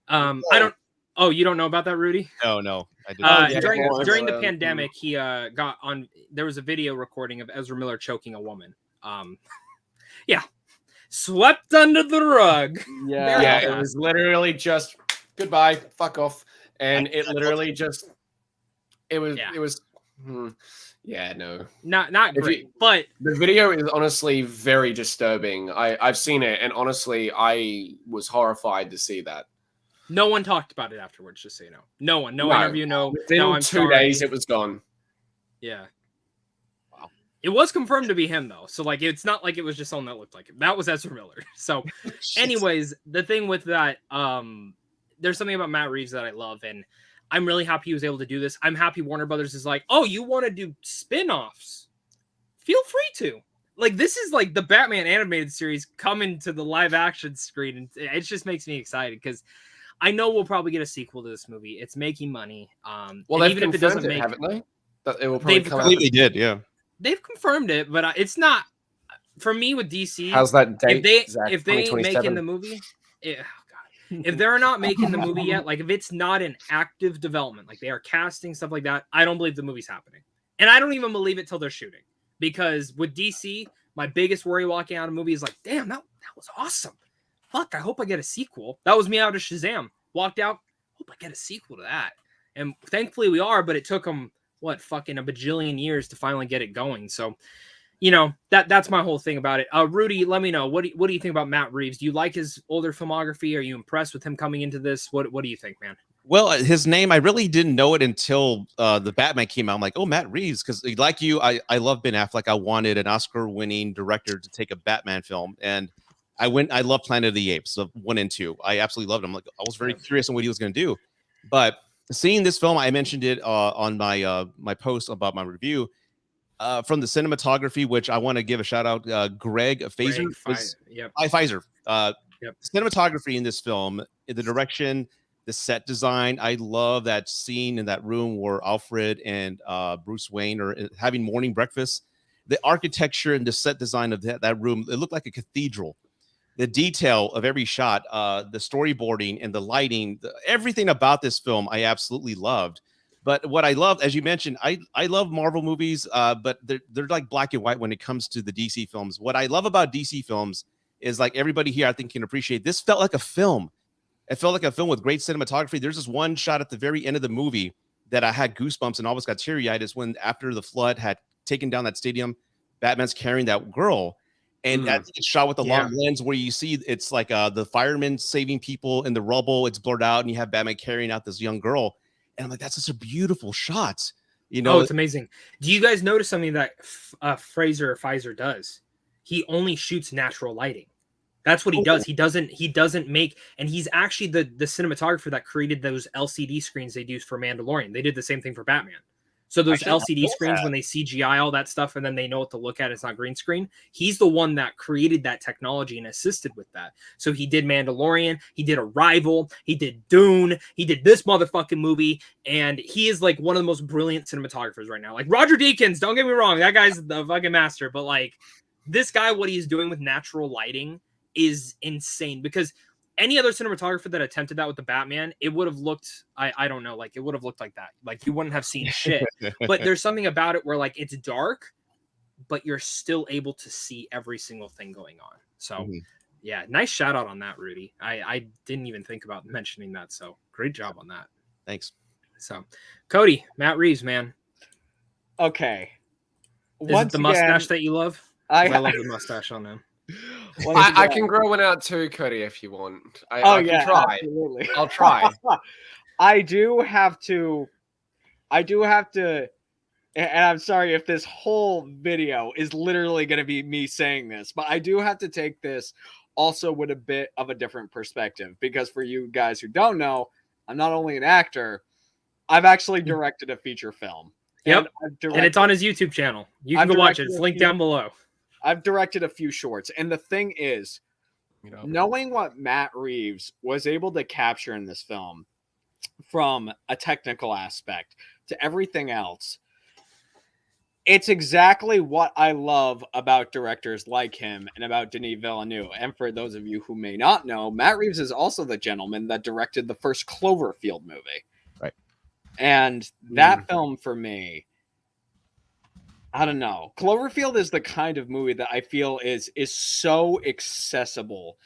I don't... Oh, you don't know about that, Rudy? No. I didn't. During the pandemic, he got on... There was a video recording of Ezra Miller choking a woman. Yeah. Swept under the rug. Yeah, it was literally just goodbye, fuck off, and it literally just it was no, not great. But the video is honestly very disturbing. I've seen it, and honestly, I was horrified to see that. No one talked about it afterwards, just so you know. No one, no interview, no. Within No, I'm 2 sorry. days, it was gone. Yeah. Wow. It was confirmed to be him though, so like it's not like it was just someone that looked like him. That was Ezra Miller. So, anyways, the thing with that, there's something about Matt Reeves that I love, and I'm really happy he was able to do this. I'm happy Warner Brothers is like, oh, you want to do spin-offs? Feel free to. Like, this is like the Batman animated series coming to the live action screen, and it just makes me excited because I know we'll probably get a sequel to this movie. It's making money. Well, they've even if it confirmed doesn't it, make, haven't they? That it will probably They've come I out. believe they did, yeah. they've confirmed it, but it's not for me with DC. How's that date? If they ain't making the movie, oh God. If they're not making the movie yet, like if it's not in active development, like they are casting stuff like that, I don't believe the movie's happening, and I don't even believe it till they're shooting. Because with DC, my biggest worry walking out of a movie is like, damn, that was awesome. Fuck, I hope I get a sequel. That was me out of Shazam. Walked out, hope I get a sequel to that. And thankfully we are, but it took them fucking a bajillion years to finally get it going. So, you know, that's my whole thing about it. Rudy, let me know. What do you think about Matt Reeves? Do you like his older filmography? Are you impressed with him coming into this? What do you think, man? Well, his name, I really didn't know it until the Batman came out. I'm like, oh, Matt Reeves, because like you, I love Ben Affleck. I wanted an Oscar-winning director to take a Batman film, and I love Planet of the Apes, 1 and 2. I absolutely loved him. Like, I was very curious on what he was going to do, but seeing this film, I mentioned it on my my post about my review. From the cinematography, which I want to give a shout out, Greg Pfizer. Pfizer. Cinematography in this film, the direction, the set design. I love that scene in that room where Alfred and Bruce Wayne are having morning breakfast. The architecture and the set design of that room, it looked like a cathedral. The detail of every shot, the storyboarding and the lighting, everything about this film, I absolutely loved. But what I love, as you mentioned, I love Marvel movies, but they're like black and white when it comes to the DC films. What I love about DC films is, like everybody here, I think, can appreciate, this felt like a film. It felt like a film with great cinematography. There's this one shot at the very end of the movie that I had goosebumps and almost got teary-eyed, is when after the flood had taken down that stadium, Batman's carrying that girl. And that's shot with the long lens where you see it's like the firemen saving people in the rubble. It's blurred out, and you have Batman carrying out this young girl. And I'm like, that's such a beautiful shot. You know, it's amazing. Do you guys notice something that Pfizer does? He only shoots natural lighting. That's what he does. He doesn't make, and he's actually the cinematographer that created those LCD screens they used for Mandalorian. They did the same thing for Batman. So those LCD screens, when they CGI all that stuff and then they know what to look at, it's not green screen. He's the one that created that technology and assisted with that. So he did Mandalorian, he did Arrival, he did Dune, he did this motherfucking movie, and he is like one of the most brilliant cinematographers right now. Like Roger Deakins, don't get me wrong, that guy's the fucking master, but like this guy, what he's doing with natural lighting is insane, because any other cinematographer that attempted that with the Batman, it would have looked, I don't know, like it would have looked like that. Like you wouldn't have seen shit. But there's something about it where like it's dark, but you're still able to see every single thing going on. So yeah, nice shout out on that, Rudy. I didn't even think about mentioning that. So great job on that. Thanks. So Cody, Matt Reeves, man. Okay. Is it the mustache that you love? I love the mustache on him. I can grow one out too, Cody, if you want. I can try. Absolutely. I'll try. I do have to, and I'm sorry if this whole video is literally going to be me saying this, but I do have to take this also with a bit of a different perspective, because for you guys who don't know, I'm not only an actor, I've actually directed a feature film. Yep. And it's on his YouTube channel. You can go watch it. It's linked down below. I've directed a few shorts. And the thing is, knowing what Matt Reeves was able to capture in this film, from a technical aspect to everything else, it's exactly what I love about directors like him and about Denis Villeneuve. And for those of you who may not know, Matt Reeves is also the gentleman that directed the first Cloverfield movie. Right. And that film, for me, I don't know. Cloverfield is the kind of movie that I feel is so accessible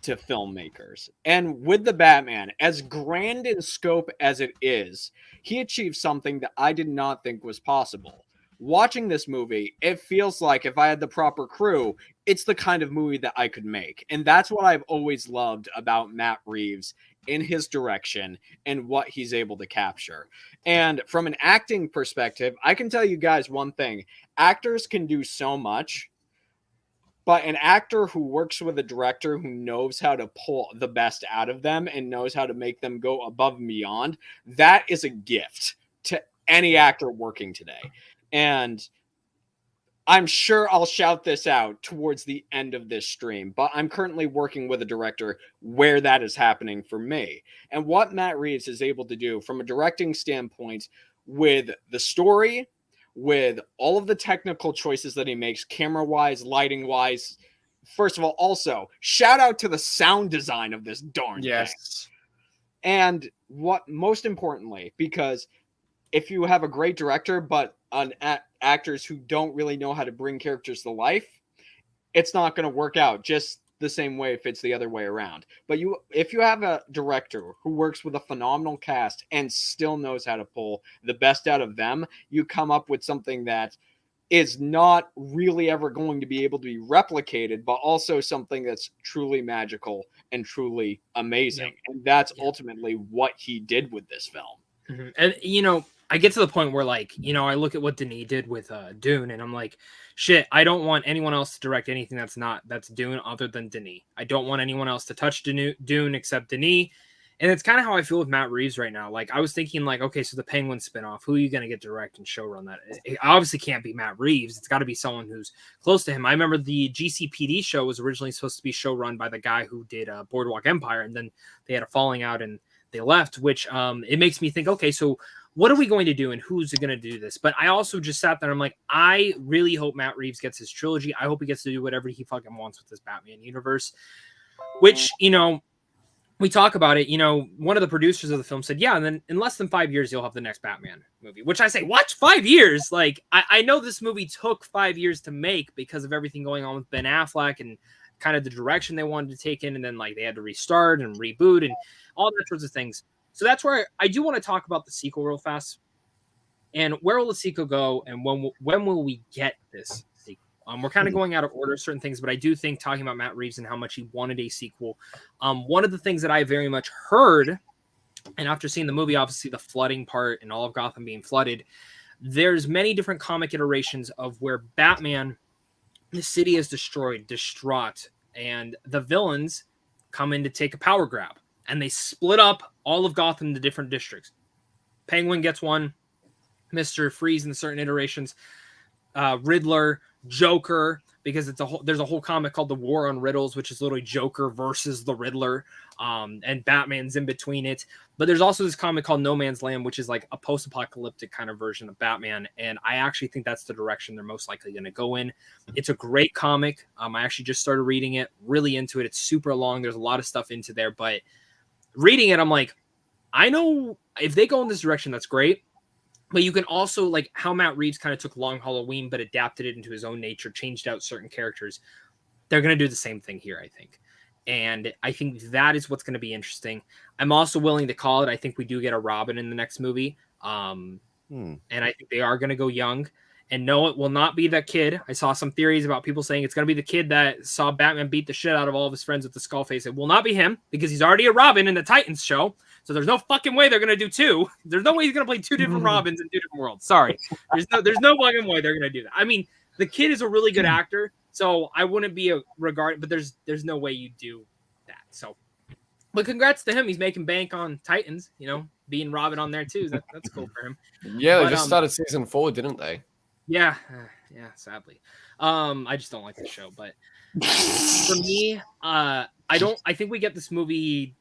to filmmakers. And with the Batman, as grand in scope as it is, he achieved something that I did not think was possible, watching this movie, it feels like if I had the proper crew, it's the kind of movie that I could make. And that's what I've always loved about Matt Reeves in his direction and what he's able to capture. And from an acting perspective, I can tell you guys one thing. Actors can do so much, but an actor who works with a director who knows how to pull the best out of them and knows how to make them go above and beyond, that is a gift to any actor working today. And I'm sure I'll shout this out towards the end of this stream, but I'm currently working with a director where that is happening for me. And what Matt Reeves is able to do from a directing standpoint with the story, with all of the technical choices that he makes, camera-wise, lighting-wise. First of all, also, shout out to the sound design of this darn thing. And what most importantly, because if you have a great director, but actors who don't really know how to bring characters to life, it's not going to work out just the same way if it's the other way around. But if you have a director who works with a phenomenal cast and still knows how to pull the best out of them, you come up with something that is not really ever going to be able to be replicated, but also something that's truly magical and truly amazing. Yeah. And that's ultimately what he did with this film. Mm-hmm. And, you know, I get to the point where, like, you know, I look at what Denis did with Dune, and I'm like, shit, I don't want anyone else to direct anything that's Dune other than Denis. I don't want anyone else to touch Dune except Denis. And it's kind of how I feel with Matt Reeves right now. Like, I was thinking, like, okay, so the Penguin spinoff, who are you going to get direct and showrun that? It obviously can't be Matt Reeves. It's got to be someone who's close to him. I remember the GCPD show was originally supposed to be showrun by the guy who did Boardwalk Empire, and then they had a falling out and they left, which it makes me think, okay, so what are we going to do and who's going to do this? But I also just sat there and I'm like, I really hope Matt Reeves gets his trilogy. I hope he gets to do whatever he fucking wants with this Batman universe, which, you know, we talk about it, you know, one of the producers of the film said, yeah, and then in less than 5 years, you'll have the next Batman movie, which I say, what? 5 years? Like, I know this movie took 5 years to make because of everything going on with Ben Affleck and kind of the direction they wanted to take in. And then, like, they had to restart and reboot and all that sorts of things. So that's where I do want to talk about the sequel real fast. And where will the sequel go? And when will we get this sequel? We're kind of going out of order of certain things, but I do think talking about Matt Reeves and how much he wanted a sequel. One of the things that I very much heard, and after seeing the movie, obviously the flooding part and all of Gotham being flooded, there's many different comic iterations of where Batman, the city is destroyed, distraught, and the villains come in to take a power grab. And they split up all of Gotham into different districts. Penguin gets one, Mr. Freeze in certain iterations, Riddler, Joker, because there's a whole comic called The War on Riddles, which is literally Joker versus the Riddler, and Batman's in between it. But there's also this comic called No Man's Land, which is like a post-apocalyptic kind of version of Batman, and I actually think that's the direction they're most likely going to go in. It's a great comic. I actually just started reading it, really into it. It's super long. There's a lot of stuff into there, but reading it, I'm like, I know if they go in this direction, that's great. But you can also, like how Matt Reeves kind of took Long Halloween, but adapted it into his own nature, changed out certain characters. They're going to do the same thing here, I think. And I think that is what's going to be interesting. I'm also willing to call it. I think we do get a Robin in the next movie. And I think they are going to go young. And no, it will not be that kid. I saw some theories about people saying it's going to be the kid that saw Batman beat the shit out of all of his friends with the skull face. It will not be him because he's already a Robin in the Titans show. So there's no fucking way they're going to do two. There's no way he's going to play two different Robins in two different worlds. Sorry. There's no fucking way they're going to do that. I mean, the kid is a really good actor, so I wouldn't be but there's no way you do that. So, but congrats to him. He's making bank on Titans, you know, being Robin on there too. That's cool for him. Yeah, they just started season 4, didn't they? Yeah, sadly. I just don't like the show, but for me, I think we get this movie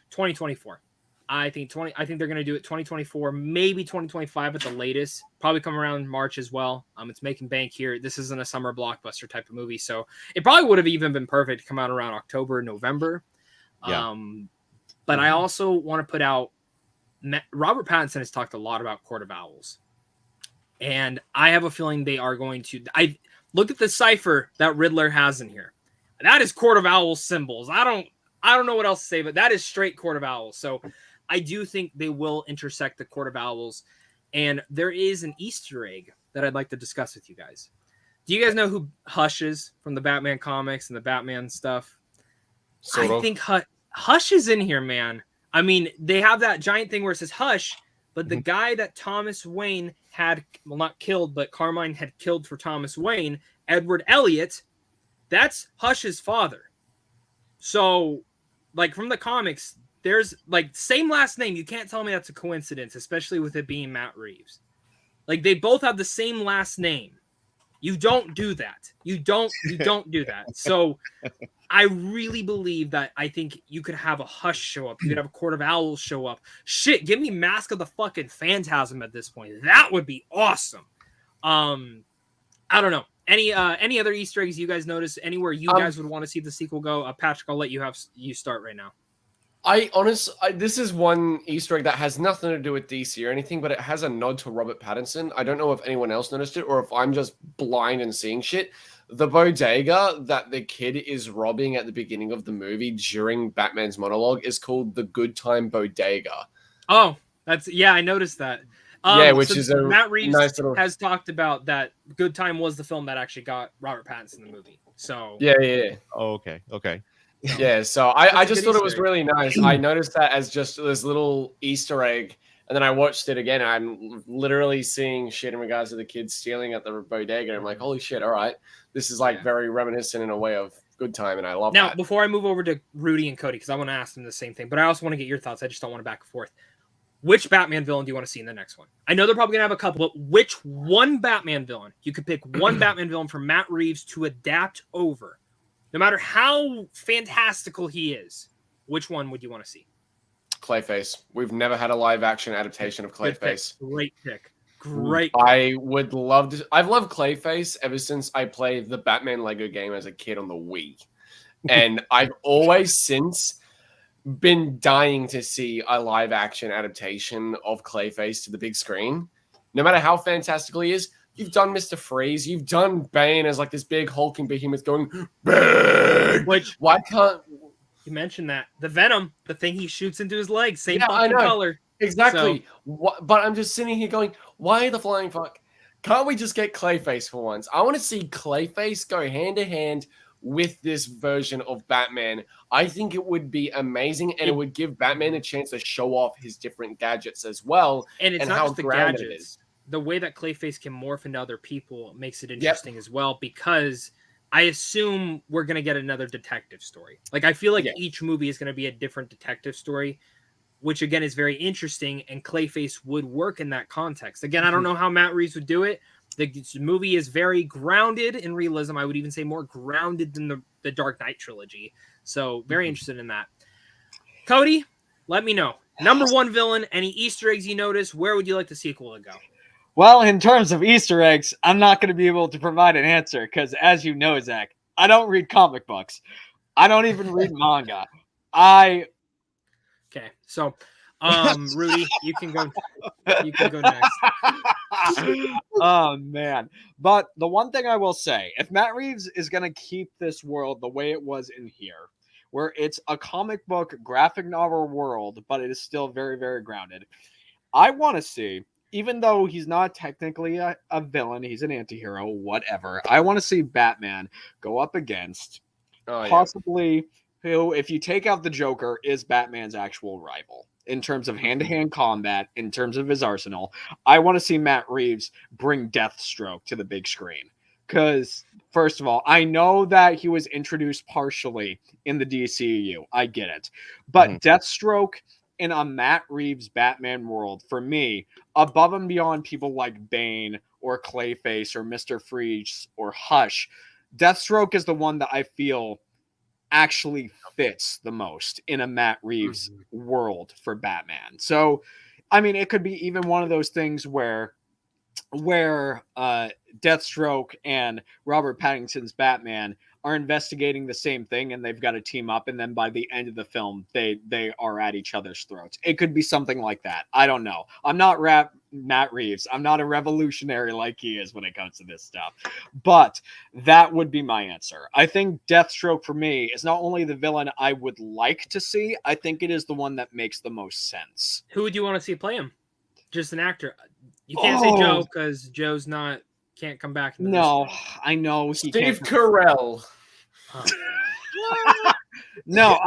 2024. I think they're going to do it 2024, maybe 2025 at the latest. Probably come around March as well. It's making bank here. This isn't a summer blockbuster type of movie, so it probably would have even been perfect to come out around October, November. Yeah. But I also want to put out Robert Pattinson has talked a lot about Court of Owls. And I have a feeling they are going to. I look at the cipher that Riddler has in here. That is Court of Owls symbols. I don't know what else to say, but that is straight Court of Owls. So I do think they will intersect the Court of Owls. And there is an Easter egg that I'd like to discuss with you guys. Do you guys know who Hush is from the Batman comics and the Batman stuff? I think Hush is in here, man. I mean, they have that giant thing where it says Hush, but the guy that Thomas Wayne had, well, not killed, but Carmine had killed for Thomas Wayne, Edward Elliot, that's Hush's father. So, like, from the comics, there's, like, same last name. You can't tell me that's a coincidence, especially with it being Matt Reeves. Like, they both have the same last name. You don't do that. You don't do that. So I really believe that I think you could have a Hush show up. You could have a Court of Owls show up. Shit, give me Mask of the fucking Phantasm at this point. That would be awesome. I don't know. Any other Easter eggs you guys notice? Anywhere you guys would want to see the sequel go? Patrick, I'll let you start right now. This is one Easter egg that has nothing to do with DC or anything, but it has a nod to Robert Pattinson. I don't know if anyone else noticed it or if I'm just blind and seeing shit. The bodega that the kid is robbing at the beginning of the movie during Batman's monologue is called the Good Time Bodega. Oh, I noticed that. Which is Matt Reeves nice little... has talked about that Good Time was the film that actually got Robert Pattinson the movie. So yeah. Oh, okay. Yeah, so I just thought it was really nice. I noticed that as just this little Easter egg, and then I watched it again. And I'm literally seeing shit in regards to the kids stealing at the bodega. And I'm like, holy shit! All right, this is like very reminiscent in a way of Good Time, and I love that. Now, before I move over to Rudy and Cody, because I want to ask them the same thing, but I also want to get your thoughts. I just don't want to back and forth. Which Batman villain do you want to see in the next one? I know they're probably gonna have a couple, but which one Batman villain? You could pick one Batman villain from Matt Reeves to adapt over. No matter how fantastical he is, which one would you want to see? Clayface. We've never had a live action adaptation of Clayface. Great pick. Great. I would love to. I've loved Clayface ever since I played the Batman Lego game as a kid on the Wii. And I've always since been dying to see a live action adaptation of Clayface to the big screen. No matter how fantastical he is. You've done Mr. Freeze. You've done Bane as like this big hulking behemoth going, big. Which, why can't you mention that? The Venom, the thing he shoots into his legs, same fucking color. Exactly. So, but I'm just sitting here going, why the flying fuck? Can't we just get Clayface for once? I want to see Clayface go hand in hand with this version of Batman. I think it would be amazing, and it would give Batman a chance to show off his different gadgets as well. And it's not how just the grounded gadgets. It is. The way that Clayface can morph into other people makes it interesting as well, because I assume we're going to get another detective story. Like, I feel like each movie is going to be a different detective story, which again is very interesting, and Clayface would work in that context. Again, I don't know how Matt Reeves would do it. The movie is very grounded in realism. I would even say more grounded than the Dark Knight trilogy. So very interested in that. Cody, let me know. Number one villain, any Easter eggs you notice, where would you like the sequel to go? Well, in terms of Easter eggs, I'm not going to be able to provide an answer because, as you know, Zach, I don't read comic books. I don't even read manga. Okay, so Rudy, you can go next. Oh man. But the one thing I will say, if Matt Reeves is going to keep this world the way it was in here, where it's a comic book graphic novel world, but it is still very, very grounded, I want to see, even though he's not technically a villain, he's an anti-hero, whatever, I want to see Batman go up against possibly who, if you take out the Joker, is Batman's actual rival in terms of hand-to-hand combat, in terms of his arsenal. I want to see Matt Reeves bring Deathstroke to the big screen. Because, first of all, I know that he was introduced partially in the DCEU. I get it. But Deathstroke in a Matt Reeves Batman world, for me, above and beyond people like Bane or Clayface or Mr. Freeze or Hush, Deathstroke is the one that I feel actually fits the most in a Matt Reeves world for Batman. So, I mean, it could be even one of those things where Deathstroke and Robert Pattinson's Batman are investigating the same thing and they've got to team up, and then by the end of the film they are at each other's throats. It could be something like that. I don't know. I'm not Matt Reeves. I'm not a revolutionary like he is when it comes to this stuff. But that would be my answer. I think Deathstroke for me is not only the villain I would like to see, I think it is the one that makes the most sense. Who would you want to see play him? Just an actor. You can't say Joe because Joe's can't come back. Into No, this I know he Steve can't. Carell. No,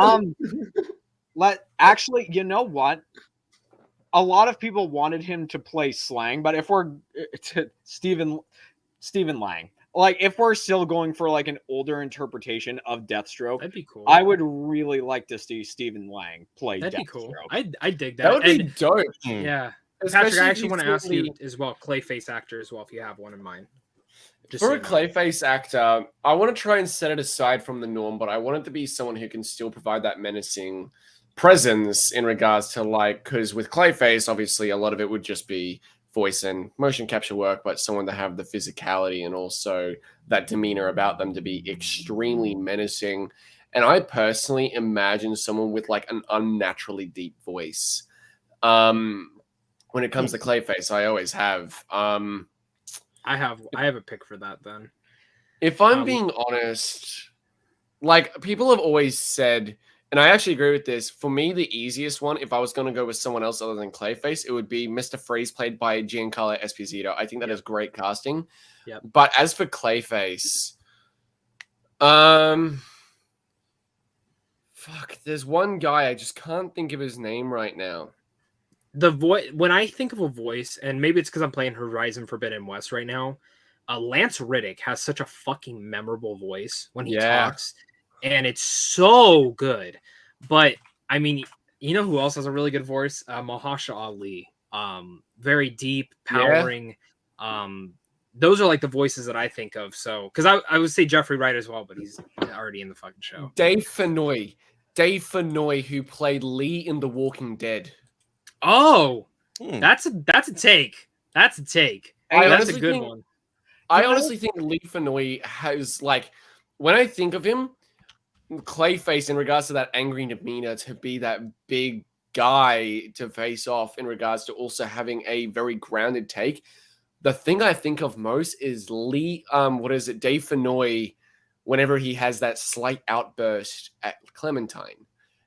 actually, you know what? A lot of people wanted him to play Slang, but if we're Stephen Lang, like if we're still going for like an older interpretation of Deathstroke, That'd be cool. I would really like to see Stephen Lang play That'd Deathstroke. be cool. I dig that. That would be dope. Yeah. Especially Patrick, I if actually he's want to ask you totally- as well, Clayface actor as well, if you have one in mind. Just For so a you know. Clayface actor, I want to try and set it aside from the norm, but I want it to be someone who can still provide that menacing presence in regards to like, because with Clayface, obviously a lot of it would just be voice and motion capture work, but someone to have the physicality and also that demeanor about them to be extremely menacing. And I personally imagine someone with like an unnaturally deep voice. When it comes to Clayface, I always have. I have a pick for that then. If I'm being honest, like people have always said, and I actually agree with this. For me, the easiest one, if I was going to go with someone else other than Clayface, it would be Mr. Freeze, played by Giancarlo Esposito. I think that is great casting. Yep. But as for Clayface, fuck, there's one guy I just can't think of his name right now. The voice, when I think of a voice, and maybe it's because I'm playing Horizon Forbidden West right now, Lance Reddick has such a fucking memorable voice when he talks, and it's so good. But I mean, you know who else has a really good voice? Mahershala Ali. Very deep, powering. Those are like the voices that I think of. So, because I would say Jeffrey Wright as well, but he's already in the fucking show. Dave Fennoy, who played Lee in The Walking Dead. Oh, that's a take. That's a take. That's a good one. I honestly think Lee Fennoy has, like, when I think of him, Clayface, in regards to that angry demeanor, to be that big guy to face off, in regards to also having a very grounded take. The thing I think of most is Dave Fennoy, whenever he has that slight outburst at Clementine.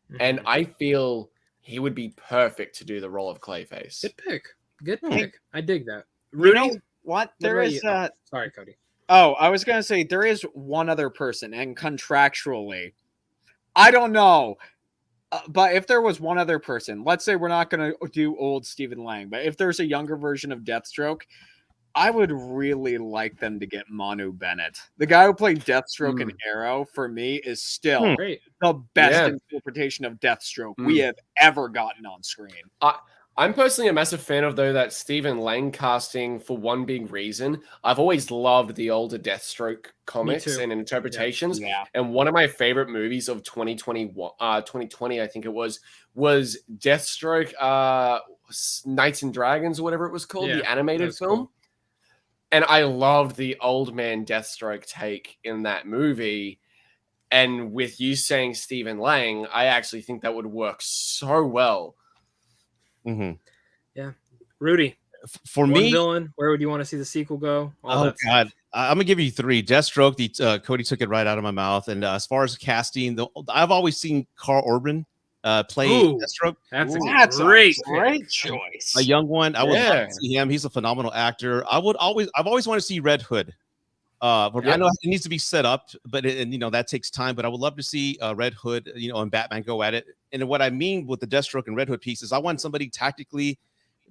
Mm-hmm. And I feel he would be perfect to do the role of Clayface. Good pick. I dig that. Rudy, you know what? There is sorry, Cody. Oh, I was gonna say there is one other person, and contractually, I don't know. But if there was one other person, let's say we're not gonna do old Stephen Lang, but if there's a younger version of Deathstroke, I would really like them to get Manu Bennett. The guy who played Deathstroke in Arrow, for me, is still the best interpretation of Deathstroke we have ever gotten on screen. I'm personally a massive fan of, though, that Stephen Lang casting for one big reason. I've always loved the older Deathstroke comics and interpretations. Yeah. And one of my favorite movies of 2020, I think it was Deathstroke, Knights and Dragons, or whatever it was called, the animated film. Cool. And I loved the old man Deathstroke take in that movie. And with you saying Stephen Lang, I actually think that would work so well. Mm-hmm. Yeah. Rudy, for me, villain, where would you want to see the sequel go? God. I'm gonna give you three. Deathstroke, Cody took it right out of my mouth. And as far as casting, I've always seen Carl Urban play Deathstroke. That's a great choice. A young one. I would love to see him. He's a phenomenal actor. I've always wanted to see Red Hood. I know it needs to be set up, but that takes time. But I would love to see Red Hood, and Batman go at it. And what I mean with the Deathstroke and Red Hood pieces, I want somebody tactically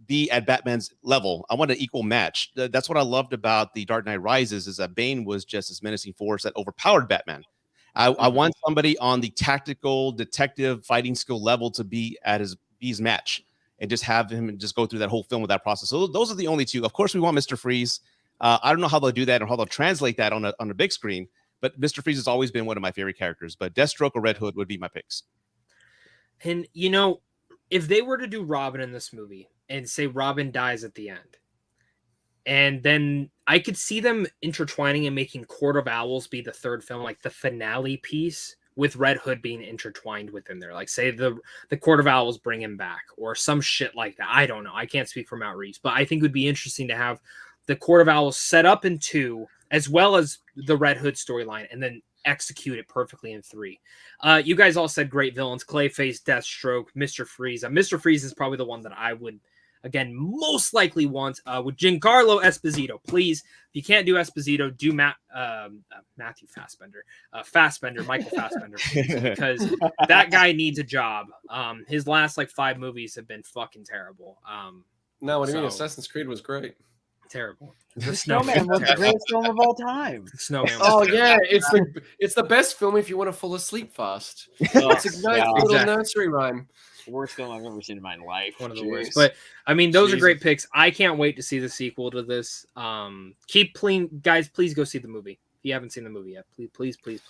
be at Batman's level. I want an equal match. That's what I loved about the Dark Knight Rises, is that Bane was just this menacing force that overpowered Batman. I want somebody on the tactical detective fighting skill level to be at his match, and just have him just go through that whole film with that process. So those are the only two. Of course, we want Mr. Freeze. I don't know how they'll do that or how they'll translate that on a big screen, but Mr. Freeze has always been one of my favorite characters. But Deathstroke or Red Hood would be my picks. And if they were to do Robin in this movie and say Robin dies at the end, and then I could see them intertwining and making Court of Owls be the third film, like the finale piece, with Red Hood being intertwined within there. Like, say the Court of Owls bring him back or some shit like that. I don't know. I can't speak for Matt Reeves, but I think it would be interesting to have the Court of Owls set up in 2, as well as the Red Hood storyline, and then execute it perfectly in 3. You guys all said great villains: Clayface, Deathstroke, Mr. Freeze. Mr. Freeze is probably the one that I would again, most likely once with Giancarlo Esposito. Please, if you can't do Esposito, do Matthew Fassbender, Michael Fassbender, please, because that guy needs a job. His last like 5 movies have been fucking terrible. No, what do you mean? So- Assassin's Creed was great. Terrible. The Snowman was the greatest film of all time. Snowman. Oh yeah, it's the best film if you want to fall asleep fast. It's a nice little exactly. nursery rhyme. Worst film I've ever seen in my life. One of the Jeez. worst. But I mean, those are Jesus. great picks. I can't wait to see the sequel to this. Guys, please go see the movie. If you haven't seen the movie yet, please go see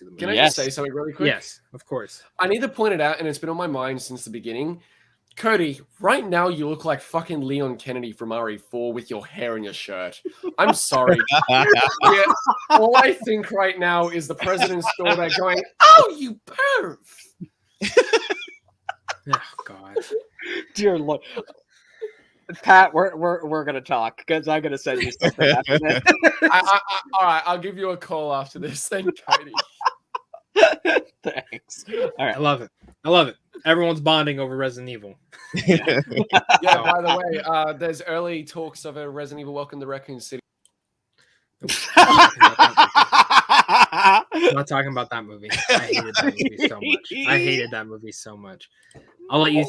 the movie. Can I Yes. just say something really quick? Yes, of course. I need to point it out, and it's been on my mind since the beginning. Cody, right now you look like fucking Leon Kennedy from RE4 with your hair in your shirt. I'm sorry. Yeah, all I think right now is the president's daughter going, "Oh, you perv!" Oh God. Dear Lord. Pat, we're gonna talk because I'm gonna send you something after this. All right, I'll give you a call after this. Thank you, Cody. Thanks. All right. I love it. Everyone's bonding over Resident Evil. Yeah, by the way, there's early talks of a Resident Evil Welcome to Raccoon City. I'm not talking about that movie. I hated that movie so much. I'll let you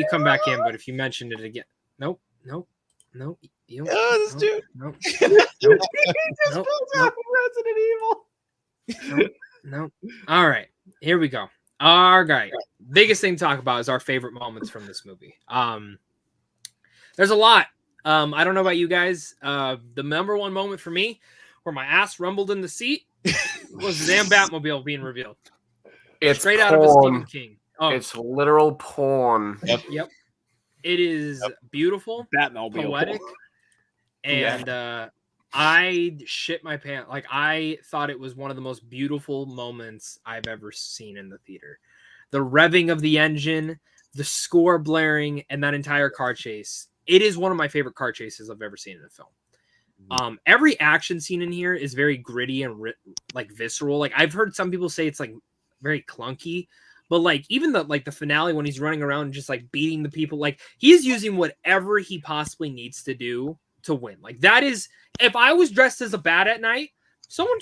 come back in, but if you mentioned it again, nope. You don't, Oh, this dude. nope. Resident Evil. No. All right. Here we go. All right. Biggest thing to talk about is our favorite moments from this movie. There's a lot. I don't know about you guys. The number one moment for me, where my ass rumbled in the seat, was the damn Batmobile being revealed. It's Straight out of a Stephen King. Oh, It's literal porn. yep. It is beautiful, Batmobile. poetic, and I shit my pants. Like, I thought it was one of the most beautiful moments I've ever seen in the theater. The revving of the engine, the score blaring, and that entire car chase. It is one of my favorite car chases I've ever seen in a film. Every action scene in here is very gritty and like visceral. Like, I've heard some people say it's like very clunky, but like even the finale when he's running around and just like beating the people, like he's using whatever he possibly needs to do to win. Like, that is, if I was dressed as a bat at night, someone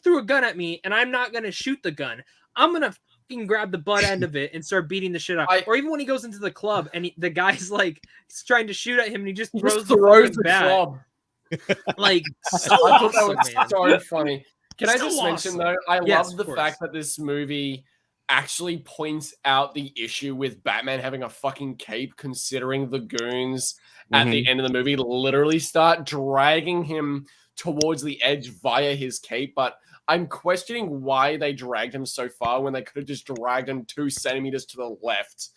threw a gun at me and I'm not going to shoot the gun. I'm going to fucking grab the butt end of it and start beating the shit out. Or even when he goes into the club and the guy's like, he's trying to shoot at him and he just throws the bat. club. Like, so I thought that awesome, was man. so funny. Can I So just mention, awesome. though, I Yes, love of the course. fact that this movie actually points out the issue with Batman having a fucking cape, considering the goons at the end of the movie literally start dragging him towards the edge via his cape. But I'm questioning why they dragged him so far when they could have just dragged him 2 centimeters to the left.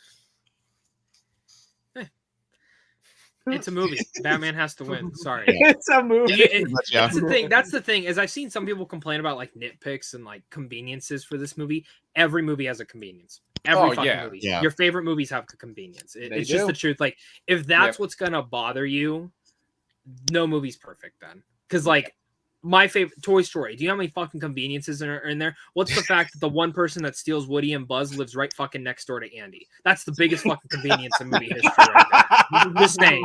It's a movie. Batman has to win. Sorry. It's a movie. Yeah. That's the thing. That's the thing. Is I've seen some people complain about like nitpicks and like conveniences for this movie. Every movie has a convenience. Every fucking movie. Yeah. Your favorite movies have a convenience. They It's just do. the truth. Like, if that's what's gonna bother you, no movie's perfect then. Because like my favorite Toy Story. Do you know how many fucking conveniences are in there? What's the fact that the one person that steals Woody and Buzz lives right fucking next door to Andy? That's the biggest fucking convenience in movie history right there. Just saying.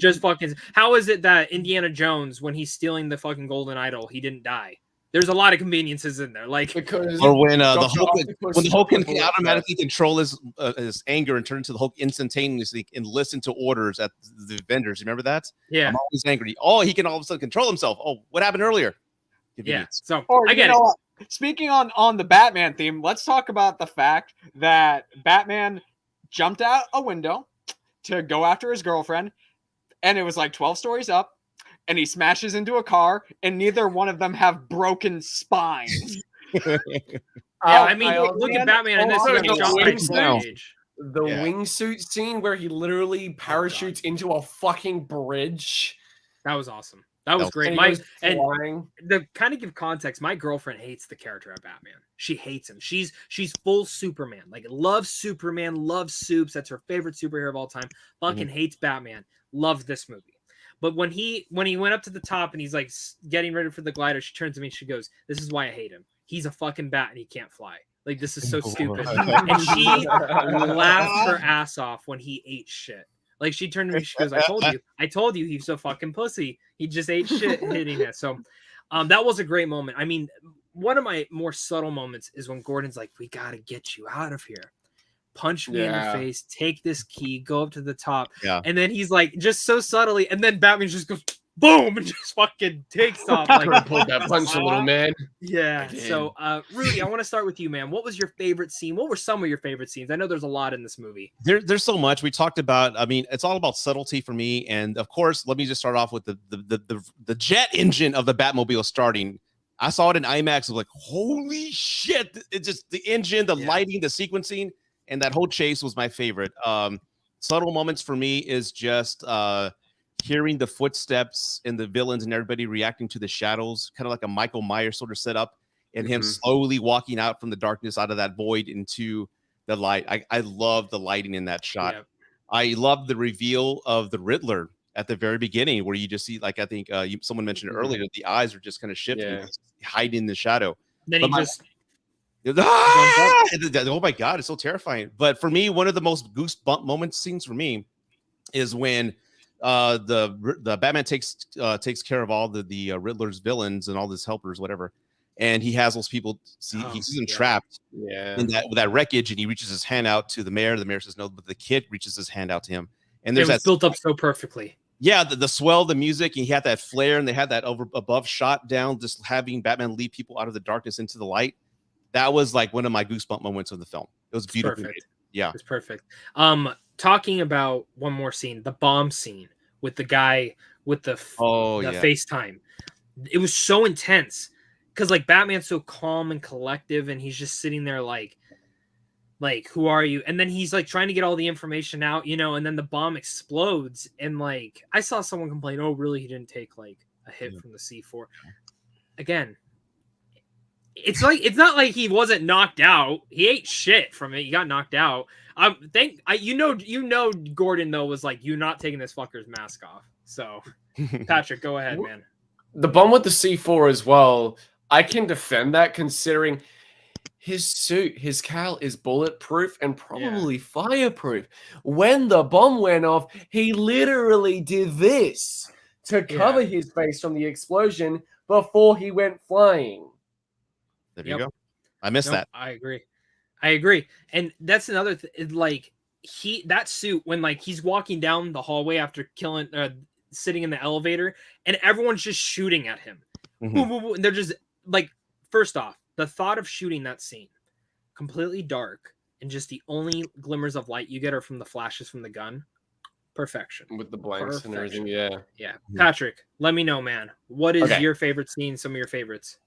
Just fucking. How is it that Indiana Jones, when he's stealing the fucking golden idol, he didn't die? There's a lot of conveniences in there. Like, Because Or when the Dr. Hulk, Octopus when the Hulk can fucking automatically control his anger and turn into the Hulk instantaneously and listen to orders at the vendors. Remember that? yeah, I'm always angry. Oh, he can all of a sudden control himself. Oh, what happened earlier? yeah. Convenience. So Or, I get you know it. what? Speaking on the Batman theme, let's talk about the fact that Batman jumped out a window to go after his girlfriend, and it was like 12 stories up, and he smashes into a car, and neither one of them have broken spines. Yeah, I mean, look at and Batman in this. also He got the shot by wings now. stage. The Yeah. wingsuit scene where he literally parachutes into a fucking bridge. That was awesome. That was And great. And, My he goes and flying. the kind of give context, my girlfriend hates the character of Batman. She hates him. She's full Superman. Like, loves Superman, loves Supes. That's her favorite superhero of all time. Fucking hates Batman. Loves this movie. But when he went up to the top and he's like getting ready for the glider, she turns to me and she goes, "This is why I hate him. He's a fucking bat and he can't fly. Like, this is so stupid." And she laughed her ass off when he ate shit. Like she turned to me, she goes, I told you he's a fucking pussy. He just ate shit hitting it. So that was a great moment. I mean, one of my more subtle moments is when Gordon's like, we got to get you out of here. Punch me in the face, take this key, go up to the top. Yeah. And then he's like, just so subtly, and then Batman just goes, boom, and just fucking takes off. Like, pulled that punch a little, man. Yeah. So, Rudy, I want to start with you, man. What was your favorite scene? What were some of your favorite scenes? I know there's a lot in this movie. There's so much we talked about. I mean, it's all about subtlety for me. And of course, let me just start off with the jet engine of the Batmobile starting. I saw it in IMAX. I was like, holy shit. It's just the engine, the lighting, the sequencing, and that whole chase was my favorite. Subtle moments for me is just hearing the footsteps and the villains and everybody reacting to the shadows, kind of like a Michael Myers sort of setup, and him slowly walking out from the darkness, out of that void into the light. I love the lighting in that shot. Yep. I love the reveal of the Riddler at the very beginning, where you just see, like, I think someone mentioned earlier, the eyes are just kind of shifting, hiding in the shadow. Then oh my god, it's so terrifying. But for me, one of the most goosebump moment scenes for me is when the Batman takes care of all the Riddler's villains and all his helpers, whatever, and he has those people he sees them trapped in that wreckage, and he reaches his hand out to the mayor. The mayor says no, but the kid reaches his hand out to him, and there's that built up so perfectly. Yeah, the swell, the music, and he had that flare, and they had that above shot down, just having Batman lead people out of the darkness into the light. That was like one of my goosebump moments of the film. It was beautiful. Yeah, it's perfect. Talking about one more scene, the bomb scene with the guy with the FaceTime. It was so intense because like Batman's so calm and collective, and he's just sitting there like, who are you? And then he's like trying to get all the information out, and then the bomb explodes. And like, I saw someone complain, oh, really? He didn't take like a hit from the C4. Again, it's not like he wasn't knocked out. He ate shit from it. He got knocked out. Gordon though was like, you're not taking this fucker's mask off. So Patrick, go ahead, man. The bomb with the C4 as well. I can defend that considering his suit, his cowl is bulletproof and probably fireproof. When the bomb went off, he literally did this to cover his face from the explosion before he went flying. There you go. I missed that. I agree. And that's another like that suit, when like he's walking down the hallway after sitting in the elevator, and everyone's just shooting at him. And they're just like, first off, the thought of shooting that scene completely dark and just the only glimmers of light you get are from the flashes from the gun. Perfection. With the blanks and everything. Yeah. Patrick, let me know, man. What is your favorite scene? Some of your favorites?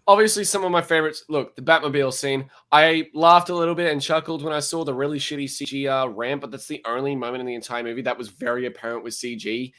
Obviously, some of my favorites. Look, the Batmobile scene. I laughed a little bit and chuckled when I saw the really shitty CG ramp, but that's the only moment in the entire movie that was very apparent with CG.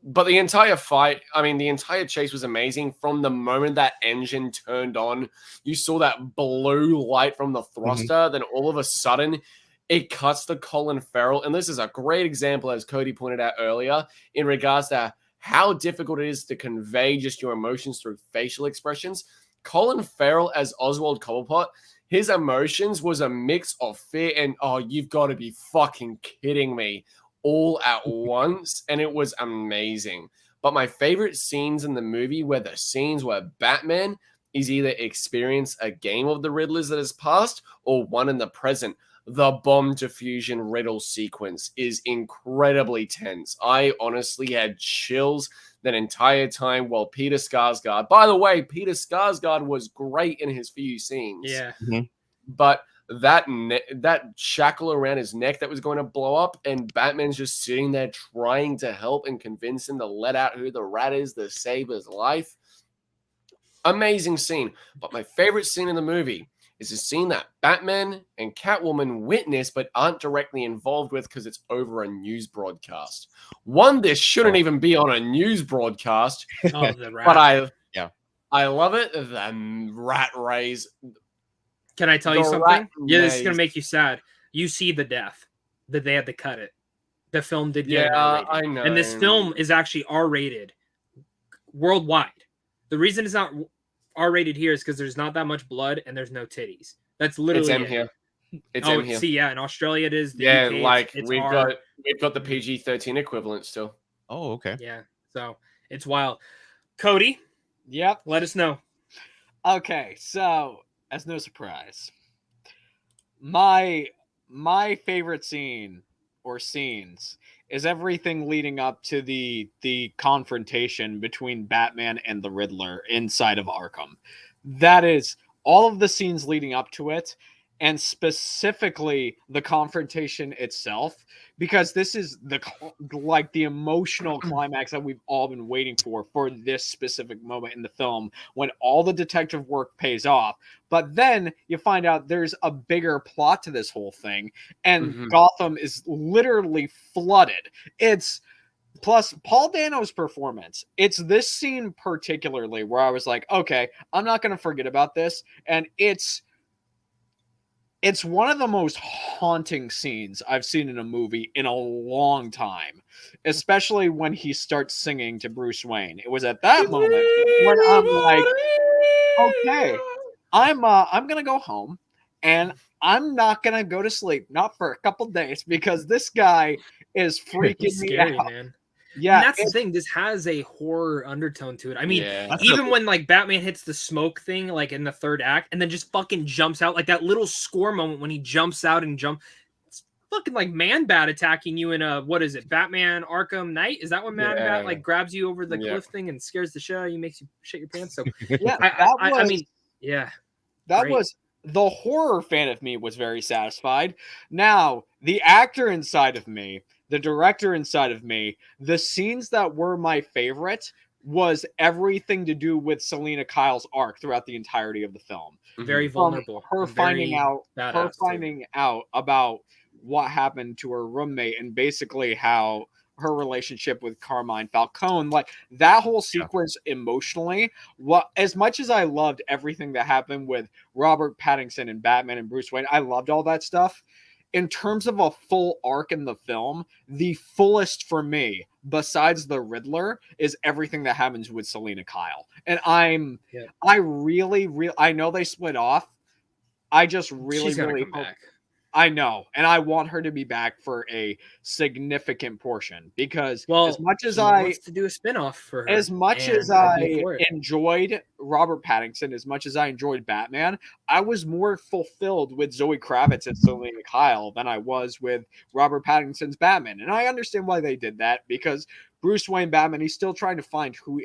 But the entire fight, the entire chase was amazing. From the moment that engine turned on, you saw that blue light from the thruster. Then all of a sudden, it cuts to Colin Farrell. And this is a great example, as Cody pointed out earlier, in regards to how difficult it is to convey just your emotions through facial expressions. Colin Farrell as Oswald Cobblepot, his emotions was a mix of fear and, oh, you've got to be fucking kidding me, all at once. And it was amazing. But my favorite scenes in the movie were the scenes where Batman is either experience a game of the Riddlers that has passed or one in the present. The bomb diffusion riddle sequence is incredibly tense. I honestly had chills that entire time while Peter Skarsgård, by the way, Peter Skarsgård was great in his few scenes. Yeah. But that shackle around his neck that was going to blow up, and Batman's just sitting there trying to help and convince him to let out who the rat is to save his life. Amazing scene. But my favorite scene in the movie is a scene that Batman and Catwoman witness but aren't directly involved with because it's over a news broadcast. One, this shouldn't even be on a news broadcast. Oh, the rat. But I love it. The rat rays. Can I tell you something? Yeah, this is going to make you sad. You see the death that they had to cut it. The film did get R-rated. I know. And this film is actually R-rated worldwide. The reason it's not R-rated here is because there's not that much blood and there's no titties. That's literally it's M here. It's M here. See, yeah, in Australia it is. The Yeah, UK, like it's we've R. got the PG-13 equivalent still. Oh, okay. Yeah, so it's wild. Cody, Yep. let us know. Okay, so as no surprise, my favorite scene or scenes is everything leading up to the confrontation between Batman and the Riddler inside of Arkham. That is all of the scenes leading up to it, and specifically the confrontation itself, because this is the emotional climax that we've all been waiting for this specific moment in the film, when all the detective work pays off. But then you find out there's a bigger plot to this whole thing, and Gotham is literally flooded. It's plus Paul Dano's performance. It's this scene particularly where I was like, okay, I'm not going to forget about this. And it's one of the most haunting scenes I've seen in a movie in a long time, especially when he starts singing to Bruce Wayne. It was at that moment when I'm like, okay, I'm going to go home and I'm not going to go to sleep, not for a couple days, because this guy is freaking Scary, me out. man. Yeah, and that's the thing. This has a horror undertone to it. I mean, Yeah. even when like Batman hits the smoke thing, like in the third act, and then just fucking jumps out, like that little score moment when he jumps out and it's fucking like Man-Bat attacking you in a, what is it, Batman Arkham Knight? Is that when Man-Bat like grabs you over the cliff thing and scares the shit out of you, makes you shit your pants? So yeah, I mean, yeah, that great. was the horror fan of me was very satisfied. Now, the actor inside of me, the director inside of me, the scenes that were my favorite was everything to do with Selina Kyle's arc throughout the entirety of the film. Very vulnerable. Her finding out about what happened to her roommate and basically how her relationship with Carmine Falcone, like that whole sequence emotionally, as much as I loved everything that happened with Robert Pattinson and Batman and Bruce Wayne, I loved all that stuff. In terms of a full arc in the film, the fullest for me, besides the Riddler, is everything that happens with Selina Kyle. And I know they split off. I just really hope. Back. I know, and I want her to be back for a significant portion, because as much as I wants to do a spinoff for her, as much as I enjoyed Robert Pattinson, as much as I enjoyed Batman, I was more fulfilled with Zoe Kravitz and Selina Kyle than I was with Robert Pattinson's Batman, and I understand why they did that, because Bruce Wayne Batman, he's still trying to find who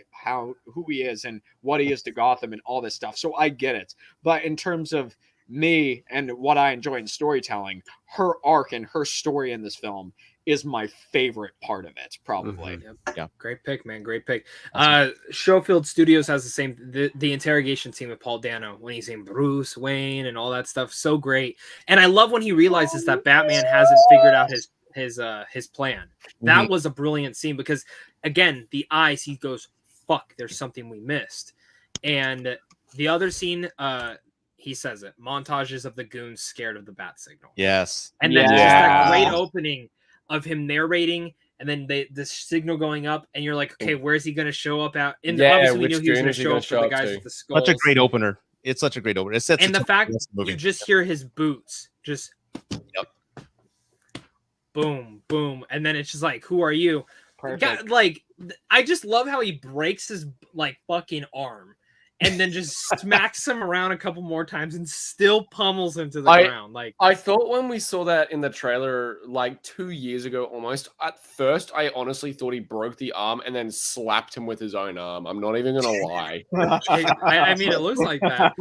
he is and what he is to Gotham and all this stuff. So I get it, but in terms of me and what I enjoy in storytelling, her arc and her story in this film is my favorite part of it, probably. Yeah, great pick, man. Great pick. Schofield Studios has the interrogation scene with Paul Dano when he's saying Bruce Wayne and all that stuff. So great. And I love when he realizes that Batman hasn't figured out his plan. That was a brilliant scene, because again, the eyes, he goes, fuck, there's something we missed. And the other scene, he says it, montages of the goons scared of the bat signal. Yes. And then just that great opening of him narrating, and then the signal going up, and you're like, okay, where's he going to show up at? And obviously we knew he was going to show up for the guys with the skulls. Such a great opener. It's such a great opener. And the fact you just hear his boots just boom, boom. And then it's just like, who are you? God, like, I just love how he breaks his like fucking arm and then just smacks him around a couple more times and still pummels him to the ground. Like, I thought when we saw that in the trailer like 2 years ago almost, at first I honestly thought he broke the arm and then slapped him with his own arm. I'm not even gonna lie. I mean, it looks like that.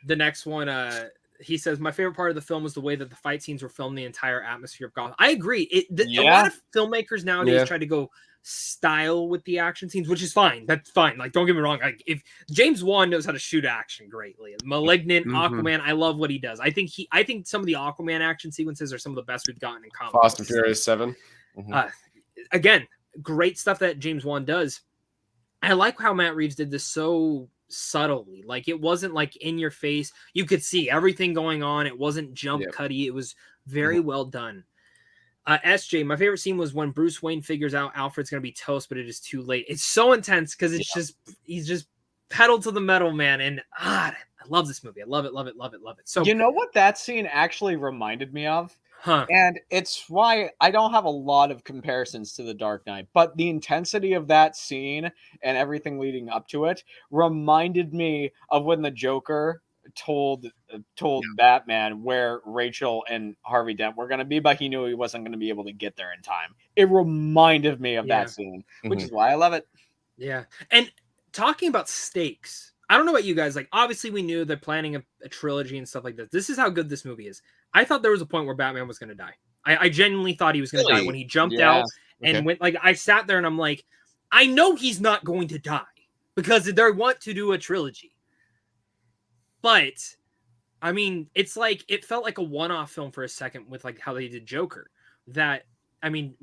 The next one, he says, my favorite part of the film was the way that the fight scenes were filmed, the entire atmosphere of Gotham. I agree. A lot of filmmakers nowadays try to go style with the action scenes, which is fine. That's fine. Like, don't get me wrong. Like, if James Wan knows how to shoot action greatly, Malignant, Aquaman, I love what he does. I think some of the Aquaman action sequences are some of the best we've gotten in comics. Fast and Furious 7. Again, great stuff that James Wan does. I like how Matt Reeves did this so subtly. Like, it wasn't like in your face. You could see everything going on. It wasn't jump cutty. It was very well done. SJ, my favorite scene was when Bruce Wayne figures out Alfred's going to be toast, but it is too late. It's so intense because it's he's just pedal to the metal, man. And I love this movie. I love it, love it, love it, love it. So You know what that scene actually reminded me of? huh. And it's why I don't have a lot of comparisons to The Dark Knight, but the intensity of that scene and everything leading up to it reminded me of when the Joker told Batman where Rachel and Harvey Dent were going to be, but he knew he wasn't going to be able to get there in time. It reminded me of Yeah. that scene, which is why I love it. Yeah. And talking about stakes, I don't know about you guys. Like, obviously, we knew they're planning a trilogy and stuff like this. This is how good this movie is. I thought there was a point where Batman was going to die. I genuinely thought he was going to die Really? when he jumped Yeah. out and went. Like, I sat there and I'm like, I know he's not going to die because they want to do a trilogy. But I mean, it's like it felt like a one-off film for a second with like how they did Joker. That I mean,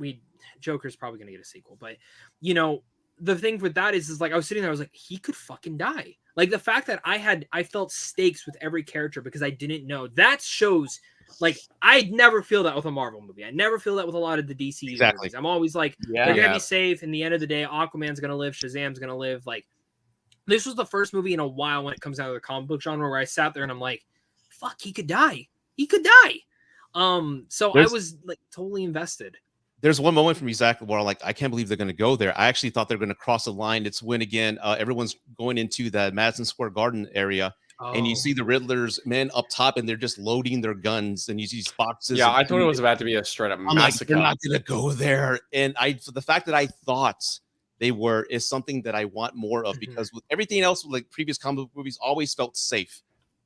Joker's probably going to get a sequel, but you know. The thing with that is like I was sitting there, I was like, he could fucking die. Like the fact that I felt stakes with every character because I didn't know. That shows like I'd never feel that with a Marvel movie. I never feel that with a lot of the DC movies. I'm always like, they're gonna be safe. In the end of the day, Aquaman's gonna live, Shazam's gonna live. Like this was the first movie in a while when it comes out of the comic book genre where I sat there and I'm like, fuck, he could die. He could die. So I was like totally invested. There's one moment from me, Zach, where I'm like, I can't believe they're going to go there. I actually thought they're going to cross the line. It's when, again, everyone's going into the Madison Square Garden area, and you see the Riddler's men up top, and they're just loading their guns, and you see boxes. Yeah, I thought it was about to be a straight up massacre. Like, they're not going to go there. And the fact that I thought they were is something that I want more of, because with everything else, like previous comic book movies, always felt safe.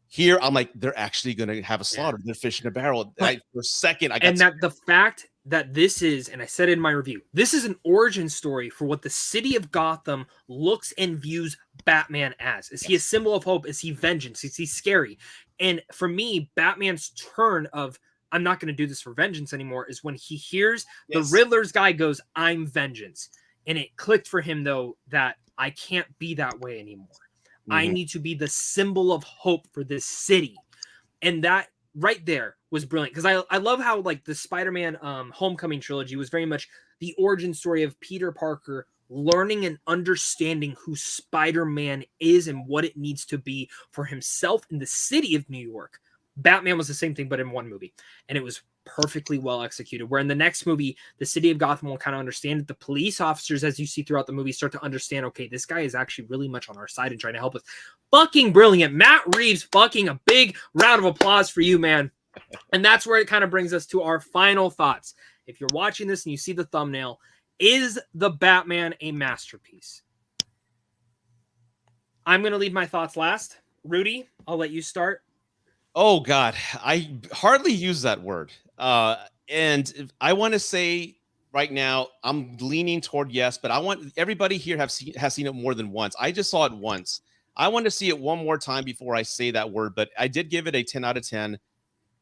Here, I'm like, they're actually going to have a slaughter. They're fish in a barrel. For a second, I got and that the fact that this is, and I said it in my review, this is an origin story for what the city of Gotham looks and views Batman as. Is he a symbol of hope? Is he vengeance? Is he scary? And for me, Batman's turn of, I'm not going to do this for vengeance anymore, is when he hears the Riddler's guy goes, I'm vengeance. And it clicked for him, though, that I can't be that way anymore. I need to be the symbol of hope for this city. And that right there was brilliant, because I love how like the Spider-Man Homecoming trilogy was very much the origin story of Peter Parker learning and understanding who Spider-Man is and what it needs to be for himself in the city of New York. Batman was the same thing, but in one movie, and it was perfectly well executed. Where in the next movie, the city of Gotham will kind of understand it. The police officers, as you see throughout the movie, start to understand, okay, this guy is actually really much on our side and trying to help us. Fucking brilliant. Matt Reeves, fucking a big round of applause for you, man. And that's where it kind of brings us to our final thoughts. If you're watching this and you see the thumbnail, is the Batman a masterpiece? I'm going to leave my thoughts last. Rudy, I'll let you start. Oh, God, I hardly use that word. And I want to say right now, I'm leaning toward yes, but I want everybody here has seen it more than once. I just saw it once. I want to see it one more time before I say that word, but I did give it a 10 out of 10.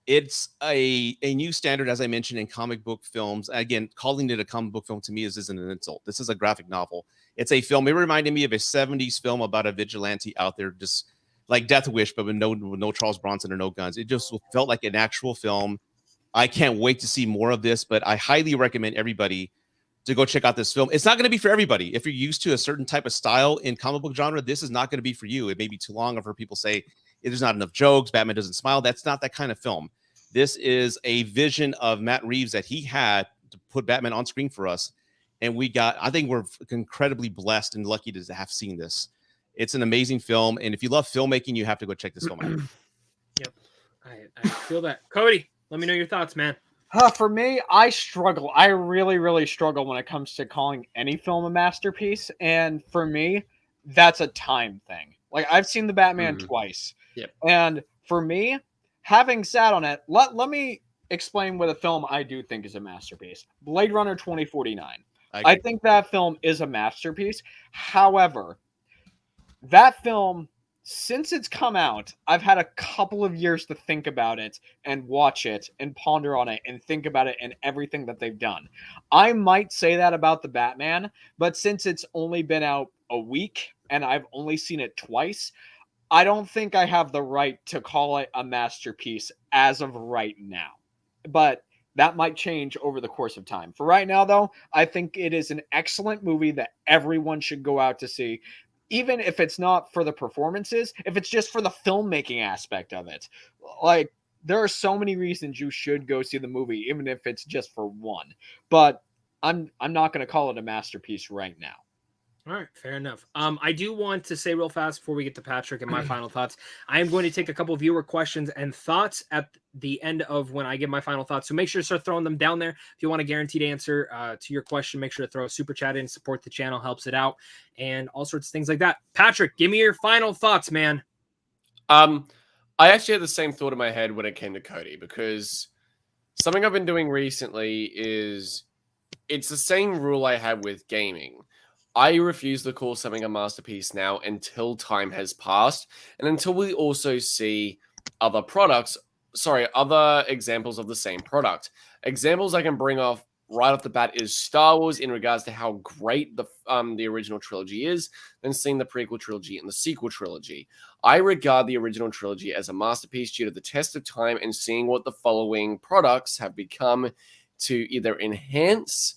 It's a new standard, as I mentioned, in comic book films. Again, calling it a comic book film to me isn't an insult. This is a graphic novel. It's a film. It reminded me of a 70s film about a vigilante out there, just like Death Wish, but with no Charles Bronson or no guns. It just felt like an actual film. I can't wait to see more of this, but I highly recommend everybody to go check out this film. It's not going to be for everybody. If you're used to a certain type of style in comic book genre, this is not going to be for you. It may be too long. I've heard people say there's not enough jokes, Batman doesn't smile. That's not that kind of film. This is a vision of Matt Reeves that he had to put Batman on screen for us. And I think we're incredibly blessed and lucky to have seen this. It's an amazing film. And if you love filmmaking, you have to go check this film out. Yep. I feel that. Cody, let me know your thoughts, man. For me, I struggle. I really, really struggle when it comes to calling any film a masterpiece. And for me, that's a time thing. Like, I've seen the Batman twice. Yep. And for me, having sat on it, let me explain what a film I do think is a masterpiece. Blade Runner 2049. I think that film is a masterpiece. However, that film, since it's come out, I've had a couple of years to think about it and watch it and ponder on it and think about it and everything that they've done. I might say that about the Batman, but since it's only been out a week and I've only seen it twice, I don't think I have the right to call it a masterpiece as of right now. But that might change over the course of time. For right now, though, I think it is an excellent movie that everyone should go out to see. even if it's not for the performances, if it's just for the filmmaking aspect of it, like there are so many reasons you should go see the movie, even if it's just for one. But I'm not going to call it a masterpiece right now. All right, fair enough. I do want to say real fast before we get to Patrick and my final thoughts. I am going to take a couple viewer questions and thoughts at the end of when I give my final thoughts. So make sure to start throwing them down there. If you want a guaranteed answer to your question, make sure to throw a super chat in. Support the channel, helps it out, and all sorts of things like that. Patrick, give me your final thoughts, man. I actually had the same thought in my head when it came to Cody, because something I've been doing recently is it's the same rule I have with gaming. I refuse to call something a masterpiece now until time has passed and until we also see other examples of the same product. Examples I can bring off right off the bat is Star Wars in regards to how great the original trilogy is, then seeing the prequel trilogy and the sequel trilogy. I regard the original trilogy as a masterpiece due to the test of time and seeing what the following products have become to either enhance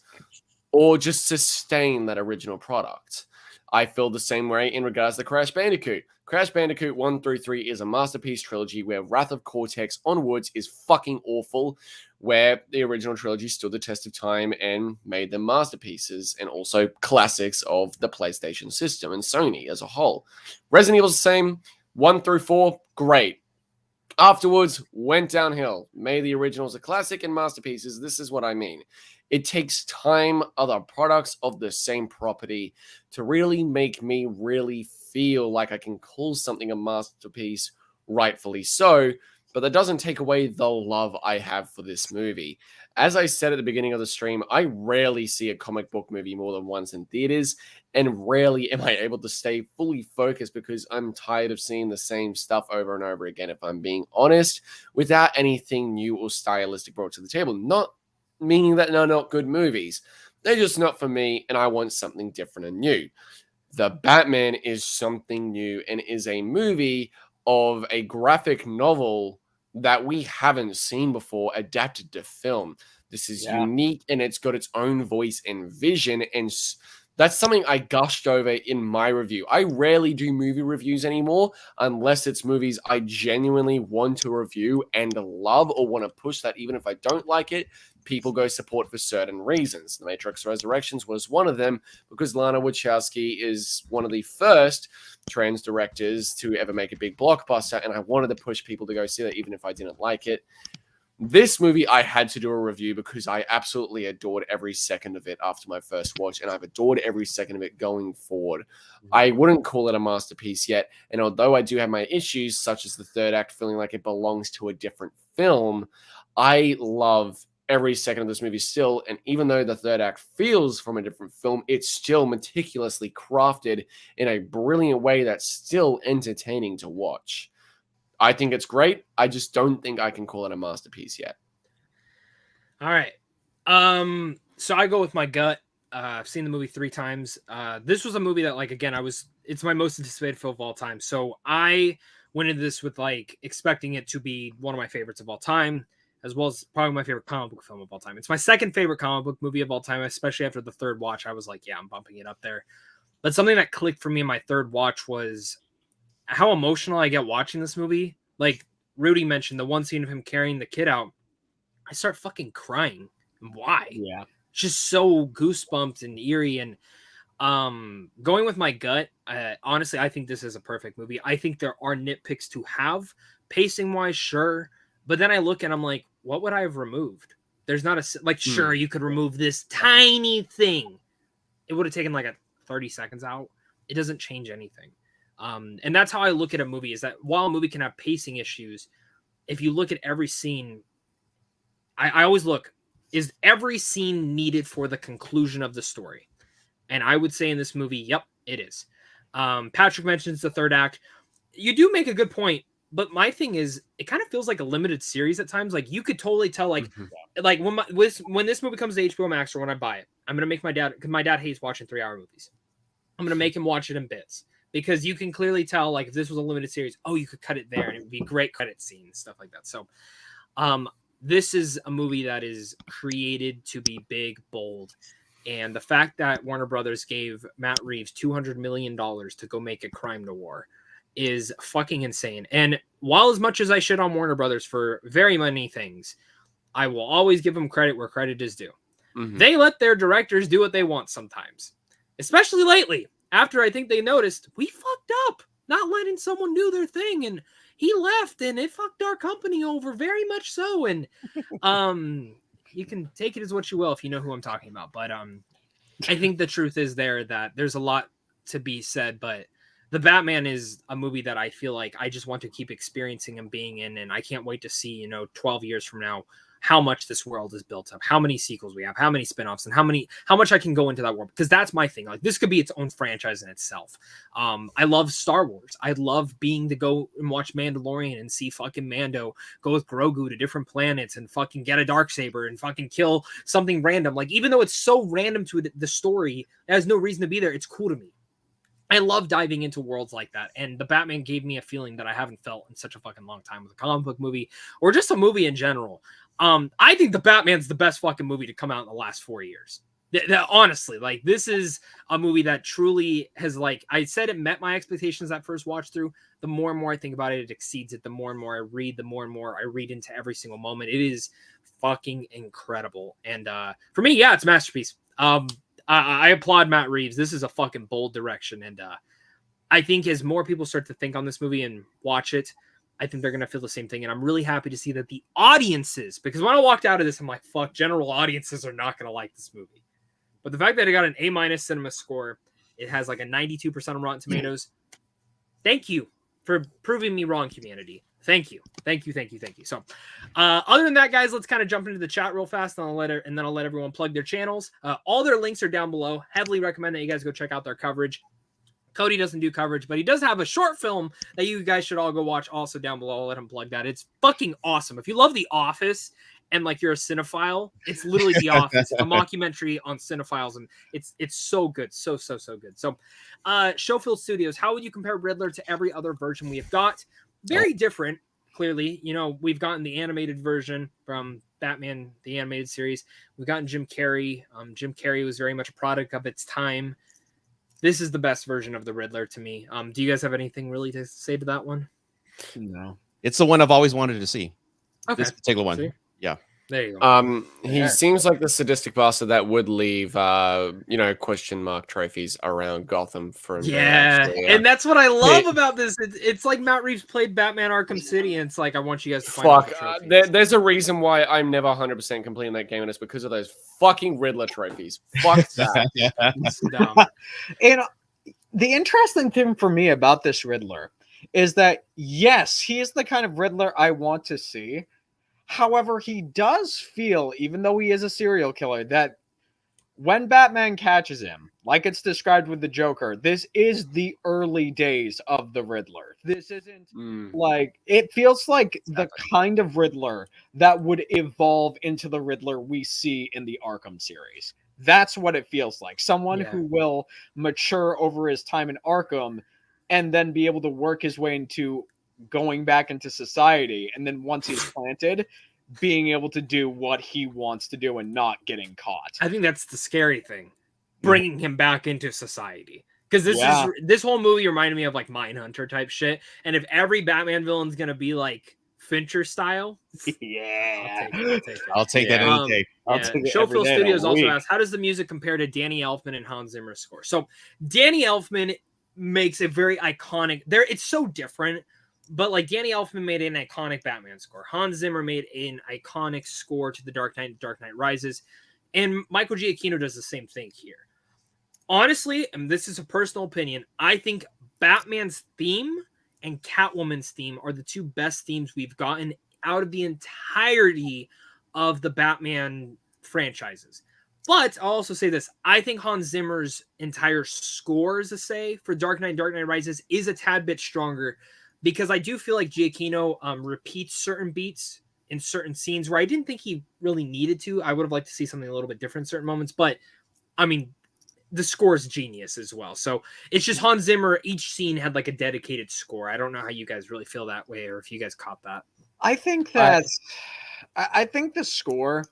or just sustain that original product. I feel the same way in regards to Crash Bandicoot. Crash Bandicoot 1 through 3 is a masterpiece trilogy where Wrath of Cortex onwards is fucking awful, where the original trilogy stood the test of time and made them masterpieces and also classics of the PlayStation system and Sony as a whole. Resident Evil's the same. 1 through 4, great. Afterwards, went downhill. Made the originals a classic and masterpieces. This is what I mean. It takes time, other products of the same property, to really make me really feel like I can call something a masterpiece, rightfully so, but that doesn't take away the love I have for this movie. As I said at the beginning of the stream, I rarely see a comic book movie more than once in theaters, and rarely am I able to stay fully focused because I'm tired of seeing the same stuff over and over again, if I'm being honest, without anything new or stylistic brought to the table. Not meaning that they're not good movies. They're just not for me, and I want something different and new. The Batman is something new and is a movie of a graphic novel that we haven't seen before adapted to film. This is unique, and it's got its own voice and vision, and that's something I gushed over in my review. I rarely do movie reviews anymore unless it's movies I genuinely want to review and love or want to push that even if I don't like it. People go support for certain reasons. The Matrix Resurrections was one of them because Lana Wachowski is one of the first trans directors to ever make a big blockbuster, and I wanted to push people to go see that even if I didn't like it. This movie, I had to do a review because I absolutely adored every second of it after my first watch, and I've adored every second of it going forward. I wouldn't call it a masterpiece yet, and although I do have my issues, such as the third act feeling like it belongs to a different film, I love every second of this movie still, and even though the third act feels from a different film, it's still meticulously crafted in a brilliant way that's still entertaining to watch. I think it's great. I just don't think I can call it a masterpiece yet. All right. So I go with my gut. I've seen the movie 3 times. This was a movie that, like, again, it's my most anticipated film of all time. So I went into this with like expecting it to be one of my favorites of all time, as well as probably my favorite comic book film of all time. It's my second favorite comic book movie of all time, especially after the third watch. I was like, yeah, I'm bumping it up there. But something that clicked for me in my third watch was how emotional I get watching this movie. Like Rudy mentioned, the one scene of him carrying the kid out, I start fucking crying. Why? Yeah. It's just so goosebumped and eerie. And going with my gut, honestly, I think this is a perfect movie. I think there are nitpicks to have. Pacing wise, sure. But then I look and I'm like, what would I have removed? There's not sure, you could remove this tiny thing. It would have taken like 30 seconds out. It doesn't change anything. And that's how I look at a movie, is that while a movie can have pacing issues, if you look at every scene, I always look, is every scene needed for the conclusion of the story? And I would say in this movie, yep, it is. Patrick mentions the third act. You do make a good point, but my thing is, it kind of feels like a limited series at times. Like, you could totally tell, like when this movie comes to HBO Max or when I buy it, I'm gonna make my dad, because my dad hates watching 3-hour movies. I'm gonna make him watch it in bits, because you can clearly tell, like, if this was a limited series, oh, you could cut it there and it would be great credit scenes, stuff like that. So, this is a movie that is created to be big, bold, And the fact that Warner Brothers gave Matt Reeves $200 million to go make a crime noir is fucking insane. And while as much as I shit on Warner Brothers for very many things, I will always give them credit where credit is due. Mhm. They let their directors do what they want sometimes, especially lately, after I think they noticed we fucked up not letting someone do their thing, and he left and it fucked our company over very much so. And you can take it as what you will if you know who I'm talking about, but I think the truth is that there's a lot to be said, but the Batman is a movie that I feel like I just want to keep experiencing and being in, and I can't wait to see, 12 years from now, how much this world is built up, how many sequels we have, how many spinoffs, and how much I can go into that world, because that's my thing. Like, this could be its own franchise in itself. I love Star Wars. I love being to go and watch Mandalorian and see fucking Mando go with Grogu to different planets and fucking get a Darksaber and fucking kill something random. Like, even though it's so random to the story, it has no reason to be there, it's cool to me. I love diving into worlds like that, and the Batman gave me a feeling that I haven't felt in such a fucking long time with a comic book movie or just a movie in general. I think the Batman's the best fucking movie to come out in the last 4 years. Honestly, like, this is a movie that truly has, like I said, it met my expectations that first watch through. The more and more I think about it, it exceeds it. The more and more I read, the more and more I read into every single moment. It is fucking incredible. And for me, yeah, it's a masterpiece. I applaud Matt Reeves. This is a fucking bold direction. And I think as more people start to think on this movie and watch it, I think they're going to feel the same thing. And I'm really happy to see that the audiences, because when I walked out of this, I'm like, fuck, general audiences are not going to like this movie. But the fact that it got an A- cinema score, it has like a 92% on Rotten Tomatoes. Thank you for proving me wrong, community. Thank you. So, other than that, guys, let's kind of jump into the chat real fast, and then I'll let everyone plug their channels. All their links are down below. Heavily recommend that you guys go check out their coverage. Cody doesn't do coverage, but he does have a short film that you guys should all go watch also down below. I'll let him plug that. It's fucking awesome. If you love The Office and like you're a cinephile, it's literally The Office, a mockumentary on cinephiles, and it's so good. So good. So Showfield Studios, how would you compare Riddler to every other version we have got? Very different, clearly. We've gotten the animated version from Batman, the animated series. We've gotten Jim Carrey. Jim Carrey was very much a product of its time. This is the best version of the Riddler to me. Do you guys have anything really to say to that one? No. It's the one I've always wanted to see. Okay. This particular one. See? Yeah. There you go. He seems like the sadistic bastard that would leave, question mark trophies around Gotham for him. And that's what I love about this. It's like Matt Reeves played Batman Arkham City, and it's like, I want you guys to find there's a reason why I'm never 100% completing that game, and it's because of those fucking Riddler trophies. Fuck that. It's dumb. And the interesting thing for me about this Riddler is that, yes, he is the kind of Riddler I want to see. However, he does feel, even though he is a serial killer, that when Batman catches him, like it's described with the Joker, this is the early days of the Riddler. This isn't like, it feels like the kind of Riddler that would evolve into the Riddler we see in the Arkham series. That's what it feels like. Someone who will mature over his time in Arkham and then be able to work his way into going back into society, and then once he's planted, being able to do what he wants to do and not getting caught. I think that's the scary thing, bringing him back into society. Because this whole movie reminded me of like Mindhunter type shit. And if every Batman villain's gonna be like Fincher style, I'll take that any day. Showfield Studios also asks, how does the music compare to Danny Elfman and Hans Zimmer's score? So Danny Elfman makes a very iconic. It's so different. But like Danny Elfman made an iconic Batman score. Hans Zimmer made an iconic score to The Dark Knight Rises. And Michael Giacchino does the same thing here. Honestly, and this is a personal opinion, I think Batman's theme and Catwoman's theme are the two best themes we've gotten out of the entirety of the Batman franchises. But I'll also say this. I think Hans Zimmer's entire score, as I say, for Dark Knight Rises is a tad bit stronger, because I do feel like Giacchino repeats certain beats in certain scenes where I didn't think he really needed to. I would have liked to see something a little bit different in certain moments. But, I mean, the score is genius as well. So it's just Hans Zimmer, each scene had like a dedicated score. I don't know how you guys really feel that way, or if you guys caught that. I think that I think the score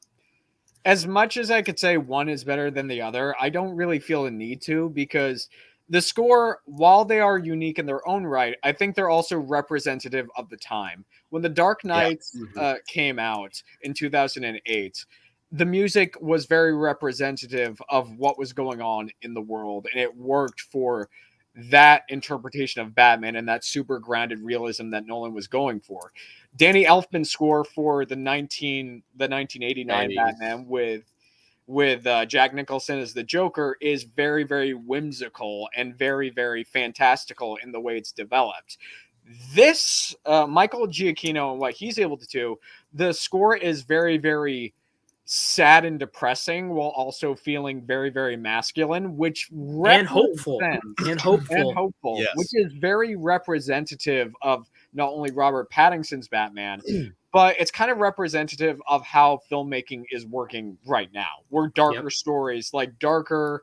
as much as I could say one is better than the other, I don't really feel the need to, because the score, while they are unique in their own right, I think they're also representative of the time. When The Dark Knight came out in 2008, the music was very representative of what was going on in the world, and it worked for that interpretation of Batman and that super grounded realism that Nolan was going for. Danny Elfman's score for the 1989 80s. Batman with Jack Nicholson as the Joker is very, very whimsical and very, very fantastical in the way it's developed. This Michael Giacchino and what he's able to do, the score is very, very sad and depressing while also feeling very, very masculine, which and hopeful, yes. Which is very representative of not only Robert Pattinson's Batman, but it's kind of representative of how filmmaking is working right now, where darker stories, like darker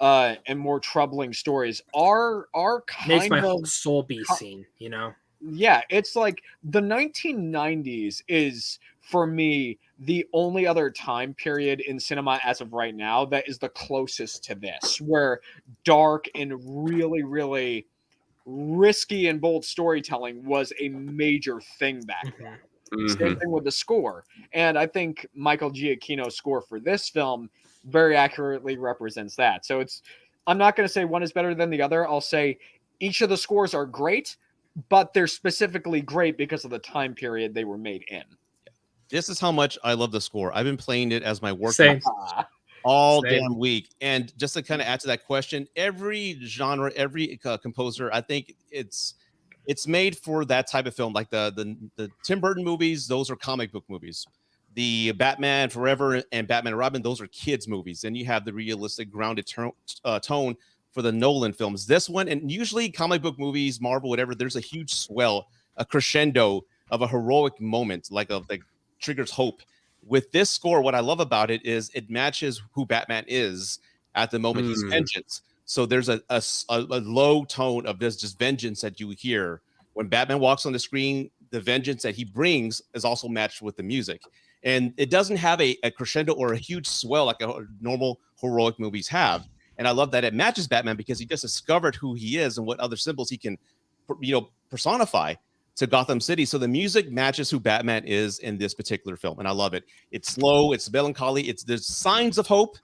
and more troubling stories, are kind makes my of soul be seen, you know. Yeah, it's like the 1990s is, for me, the only other time period in cinema as of right now that is the closest to this, where dark and really, really risky and bold storytelling was a major thing back then. Same thing with the score. And I think Michael Giacchino's score for this film very accurately represents that. So I'm not going to say one is better than the other. I'll say each of the scores are great, but they're specifically great because of the time period they were made in. This is how much I love the score. I've been playing it as my work all damn week. And just to kind of add to that question, every genre, every composer, I think it's made for that type of film. Like the Tim Burton movies, those are comic book movies. The Batman Forever and Batman and Robin, those are kids movies. And you have the realistic, grounded tone for the Nolan films. This one, and usually comic book movies, Marvel, whatever, there's a huge swell, a crescendo of a heroic moment, like triggers hope. With this score, what I love about it is it matches who Batman is at the moment he's vengeance. So there's a low tone of this just vengeance that you hear when Batman walks on the screen. The vengeance that he brings is also matched with the music, and it doesn't have a crescendo or a huge swell like a normal heroic movies have. And I love that it matches Batman because he just discovered who he is and what other symbols he can, personify to Gotham City. So the music matches who Batman is in this particular film, and I love it. It's slow, it's melancholy, there's signs of hope,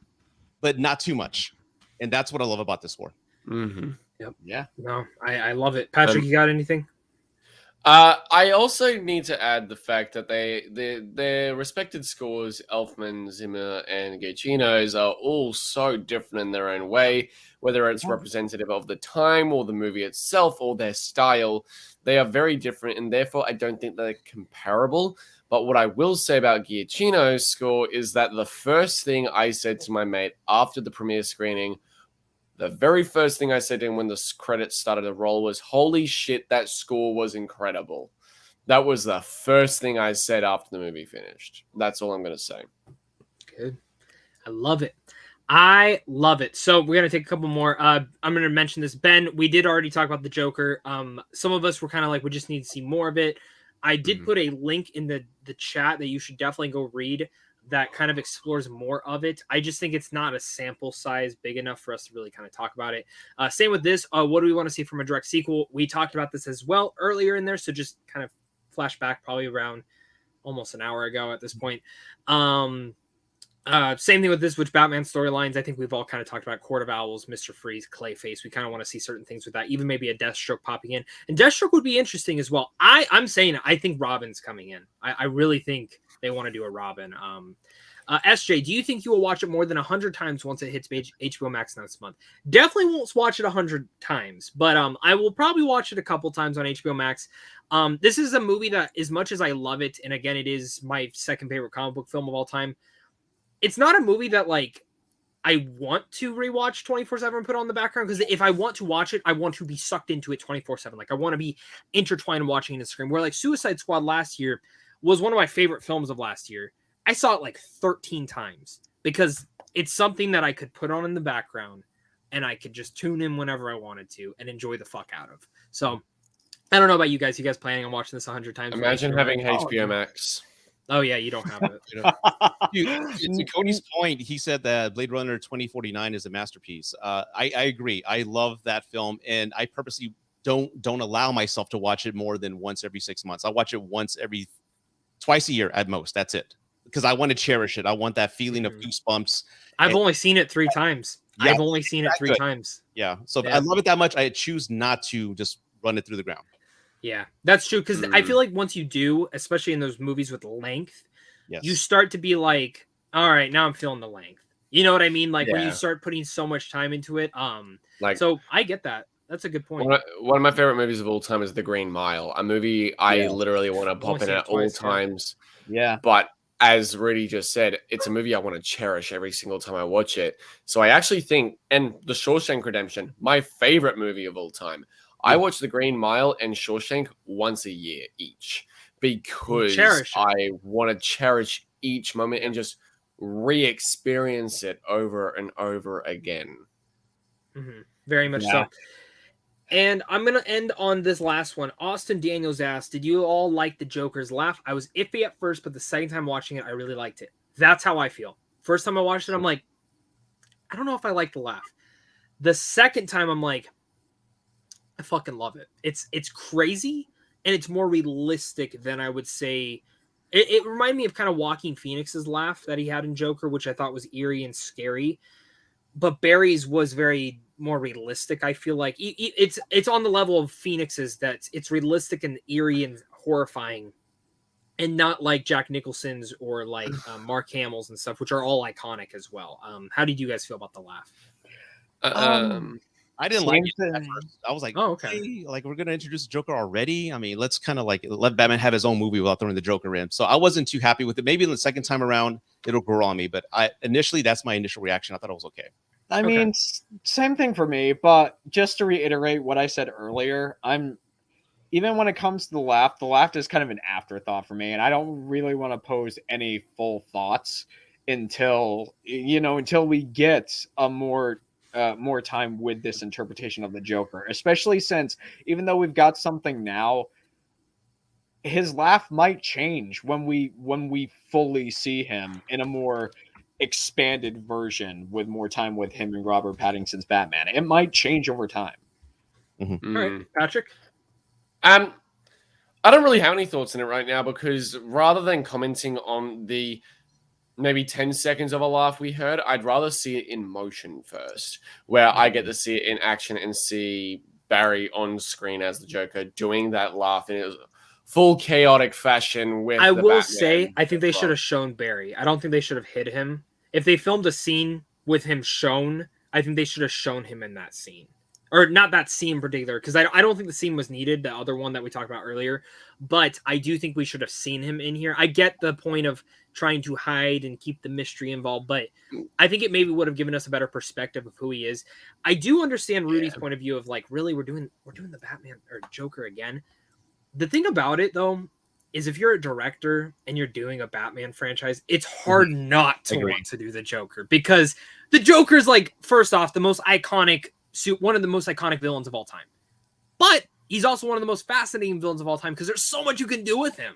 but not too much, and that's what I love about this score. Yep. Yeah. No, I love it. Patrick, you got anything? I also need to add the fact that their respected scores, Elfman, Zimmer, and Giacchino's, are all so different in their own way, whether it's representative of the time or the movie itself or their style. They are very different, and therefore I don't think they're comparable. But what I will say about Giacchino's score is that the first thing I said to my mate after the premiere screening, the very first thing I said to him when the credits started to roll was, holy shit, that score was incredible. That was the first thing I said after the movie finished. That's all I'm going to say. Good. I love it. I love it. So we're going to take a couple more. I'm going to mention this. Ben, we did already talk about the Joker. Some of us were kind of like, we just need to see more of it. I did put a link in the chat that you should definitely go read that kind of explores more of it. I just think it's not a sample size big enough for us to really kind of talk about it. Same with this. What do we want to see from a direct sequel? We talked about this as well earlier in there. So just kind of flash back probably around almost an hour ago at this point. Same thing with this, which Batman storylines, I think we've all kind of talked about Court of Owls, Mr. Freeze, Clayface. We kind of want to see certain things with that, even maybe a Deathstroke popping in. And Deathstroke would be interesting as well. I'm saying I think Robin's coming in. I really think they want to do a Robin. SJ, do you think you will watch it more than 100 times once it hits HBO Max next month? Definitely won't watch it 100 times, but I will probably watch it a couple times on HBO Max. This is a movie that, as much as I love it, and again, it is my second favorite comic book film of all time, it's not a movie that like I want to rewatch 24/7 and put on the background, because if I want to watch it, I want to be sucked into it 24/7. Like I want to be intertwined watching the screen. Where like Suicide Squad last year was one of my favorite films of last year. I saw it like 13 times because it's something that I could put on in the background and I could just tune in whenever I wanted to and enjoy the fuck out of. So I don't know about you guys. You guys planning on watching this 100 times? Imagine having HBO Max. Oh yeah, you don't have it. You know? Dude, to Cody's point, he said that Blade Runner 2049 is a masterpiece. I agree. I love that film, and I purposely don't allow myself to watch it more than once every 6 months. I watch it twice a year at most. That's it, because I want to cherish it. I want that feeling of goosebumps. I've only seen it 3 times. Yeah, I've only seen it 3 times. Yeah, so if I love it that much, I choose not to just run it through the ground. Yeah, that's true. Because I feel like once you do, especially in those movies with length, you start to be like, all right, now I'm feeling the length. You know what I mean? Like when you start putting so much time into it. So I get that. That's a good point. One of my favorite movies of all time is The Green Mile, a movie I literally want to pop in at all times. Yeah. But as Rudy just said, it's a movie I want to cherish every single time I watch it. So I actually think, and The Shawshank Redemption, my favorite movie of all time. I watch The Green Mile and Shawshank once a year each because I want to cherish each moment and just re-experience it over and over again. Very much so. And I'm going to end on this last one. Austin Daniels asked, did you all like the Joker's laugh? I was iffy at first, but the second time watching it, I really liked it. That's how I feel. First time I watched it, I'm like, I don't know if I like the laugh. The second time, I'm like, I fucking love it. It's crazy, and it's more realistic than I would say. It reminded me of kind of Joaquin Phoenix's laugh that he had in Joker, which I thought was eerie and scary. But Barry's was very more realistic. I feel like it's on the level of Phoenix's, that it's realistic and eerie and horrifying, and not like Jack Nicholson's or like Mark Hamill's and stuff, which are all iconic as well. How did you guys feel about the laugh? I didn't like it at first. I was like, oh, okay. Hey, like, we're going to introduce the Joker already? I mean, let's kind of like let Batman have his own movie without throwing the Joker in. So I wasn't too happy with it. Maybe the second time around, it'll grow on me. But initially, that's my initial reaction. I thought it was okay. I mean, same thing for me. But just to reiterate what I said earlier, even when it comes to the laugh is kind of an afterthought for me. And I don't really want to pose any full thoughts until we get a more time with this interpretation of the Joker, especially since even though we've got something now, his laugh might change when we fully see him in a more expanded version with more time with him and Robert Pattinson's Batman. It might change over time. All right, Patrick? I don't really have any thoughts on it right now, because rather than commenting on the maybe 10 seconds of a laugh we heard, I'd rather see it in motion first, where I get to see it in action and see Barry on screen as the Joker doing that laugh in his full chaotic fashion. With I will say, I think they should have shown Barry. I don't think they should have hid him. If they filmed a scene with him shown, I think they should have shown him in that scene. Or not that scene in particular, because I don't think the scene was needed, the other one that we talked about earlier. But I do think we should have seen him in here. I get the point of trying to hide and keep the mystery involved, but I think it maybe would have given us a better perspective of who he is. I do understand Rudy's point of view of like, really, we're doing the Batman or Joker again. The thing about it, though, is if you're a director and you're doing a Batman franchise, it's hard not to want to do the Joker, because the Joker's like, first off, the most iconic suit, one of the most iconic villains of all time. But he's also one of the most fascinating villains of all time, because there's so much you can do with him.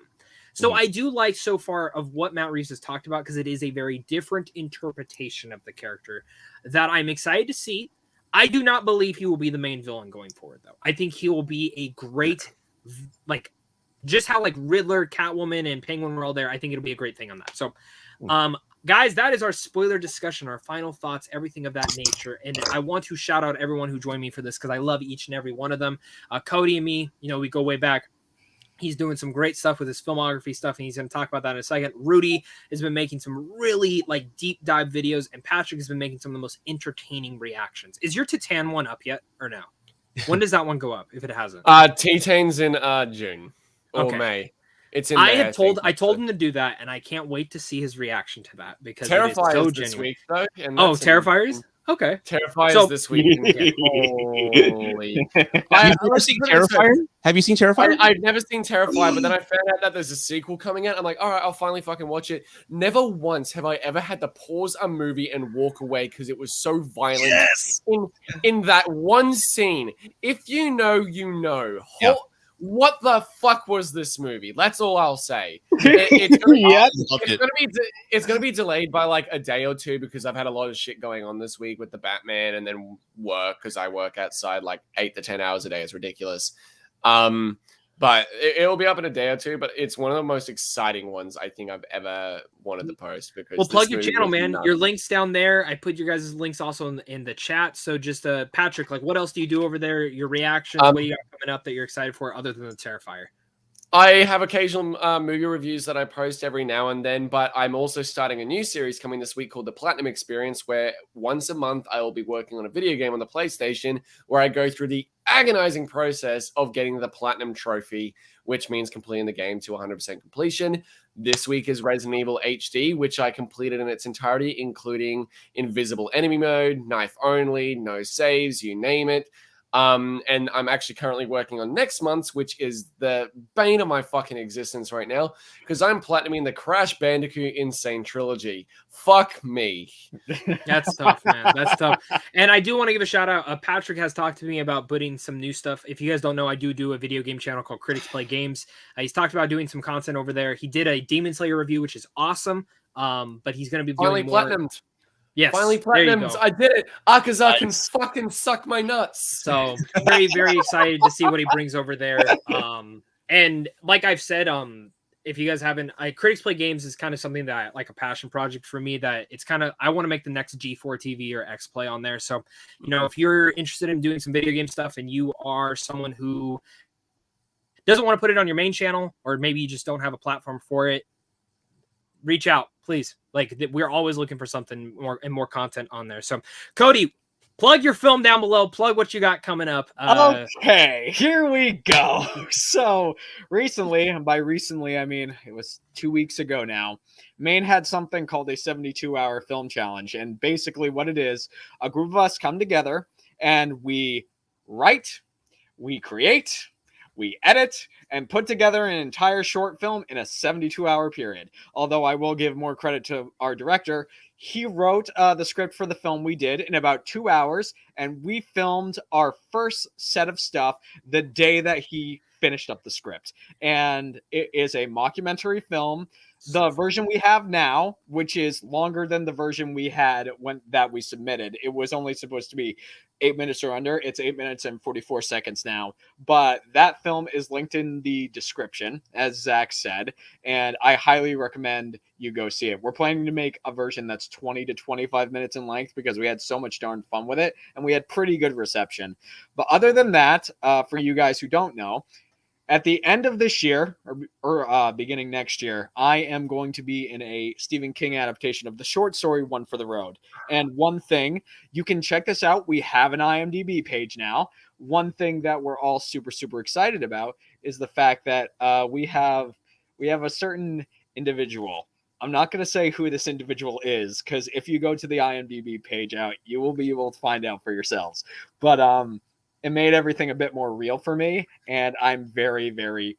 So I do like so far of what Matt Reeves has talked about, because it is a very different interpretation of the character that I'm excited to see. I do not believe he will be the main villain going forward, though. I think he will be a great, like, just how like Riddler, Catwoman, and Penguin were all there. I think it'll be a great thing on that. So, guys, that is our spoiler discussion, our final thoughts, everything of that nature. And I want to shout out everyone who joined me for this, because I love each and every one of them. Cody and me, we go way back. He's doing some great stuff with his filmography stuff, and he's going to talk about that in a second. Rudy has been making some really like deep dive videos, and Patrick has been making some of the most entertaining reactions. Is your Titan one up yet or no? When does that one go up, if it hasn't? Titan's in June or May. It's in May, I told him to do that, and I can't wait to see his reaction to that, because Terrifier so is this week, though. Terrifiers? Okay. Terrifier is this week. Holy. Have you seen Terrifier? Have you seen Terrifier? I've never seen Terrifier, but then I found out that there's a sequel coming out. I'm like, all right, I'll finally fucking watch it. Never once have I ever had to pause a movie and walk away because it was so violent. Yes. In that one scene. If you know, you know. Yeah. what the fuck was this movie? That's all I'll say. It's gonna be delayed by like a day or two because I've had a lot of shit going on this week with the Batman and then work because I work outside like 8 to 10 hours a day. It's ridiculous. But it'll be up in a day or two. But it's one of the most exciting ones I think I've ever wanted to post. Because well, plug your channel, man. Your links down there. I put your guys' links also in the chat. So just Patrick, like, what else do you do over there? Your reactions. What do you got coming up that you're excited for, other than the Terrifier? I have occasional movie reviews that I post every now and then, but I'm also starting a new series coming this week called The Platinum Experience, where once a month I will be working on a video game on the PlayStation where I go through the agonizing process of getting the Platinum Trophy, which means completing the game to 100% completion. This week is Resident Evil HD, which I completed in its entirety, including Invisible Enemy Mode, Knife Only, no saves, you name it. And I'm actually currently working on next month's, which is the bane of my fucking existence right now, because I'm platinuming the Crash Bandicoot Insane Trilogy. Fuck me. That's tough, man. That's tough. And I do want to give a shout out. Patrick has talked to me about putting some new stuff. If you guys don't know, I do a video game channel called Critics Play Games. He's talked about doing some content over there. He did a Demon Slayer review, which is awesome. But he's going to be doing more. Platinumed. Yes, finally platinumed. I did it. Akaza can fucking suck my nuts. So very, very excited to see what he brings over there. And like I've said, if you guys haven't, Critics Play Games is kind of something that like a passion project for me. That it's kind of I want to make the next G4 TV or X Play on there. So if you're interested in doing some video game stuff and you are someone who doesn't want to put it on your main channel, or maybe you just don't have a platform for it, reach out, please. Like, we're always looking for something more content on there. So, Cody, plug your film down below. Plug what you got coming up. Okay, here we go. So, recently, and by recently, I mean it was 2 weeks ago now, Maine had something called a 72-hour film challenge. And basically what it is, a group of us come together and we write, we create, we edit, and put together an entire short film in a 72-hour period. Although I will give more credit to our director. He wrote the script for the film we did in about 2 hours, and we filmed our first set of stuff the day that he finished up the script. And it is a mockumentary film. The version we have now, which is longer than the version we had that we submitted, it was only supposed to be 8 minutes or under. It's 8 minutes and 44 seconds now. But that film is linked in the description, as Zach said, and I highly recommend you go see it. We're planning to make a version that's 20 to 25 minutes in length because we had so much darn fun with it, and we had pretty good reception. But other than that, for you guys who don't know, at the end of this year, or beginning next year, I am going to be in a Stephen King adaptation of the short story One for the Road. And one thing, you can check this out. We have an IMDb page now. One thing that we're all super, super excited about is the fact that we have a certain individual. I'm not going to say who this individual is, because if you go to the IMDb page out, you will be able to find out for yourselves. But it made everything a bit more real for me, and I'm very, very,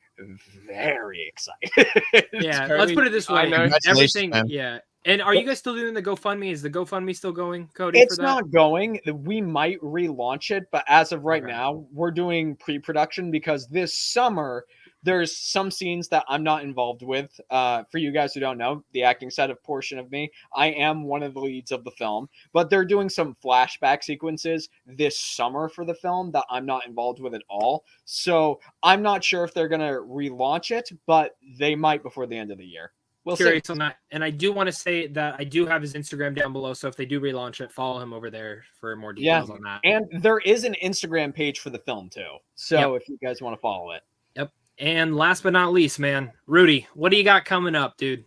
very excited. Yeah, let's put it this way. Everything, yeah. And are you guys still doing the GoFundMe? Is the GoFundMe still going, Cody? It's not going. We might relaunch it, but as of right now, we're doing pre-production because this summer there's some scenes that I'm not involved with. For you guys who don't know, the acting side of portion of me, I am one of the leads of the film, but they're doing some flashback sequences this summer for the film that I'm not involved with at all. So I'm not sure if they're going to relaunch it, but they might before the end of the year. We'll curious on that. And I do want to say that I do have his Instagram down below. So if they do relaunch it, follow him over there for more details on that. And there is an Instagram page for the film too. So if you guys want to follow it. Yep. And last but not least, man, Rudy, what do you got coming up, dude?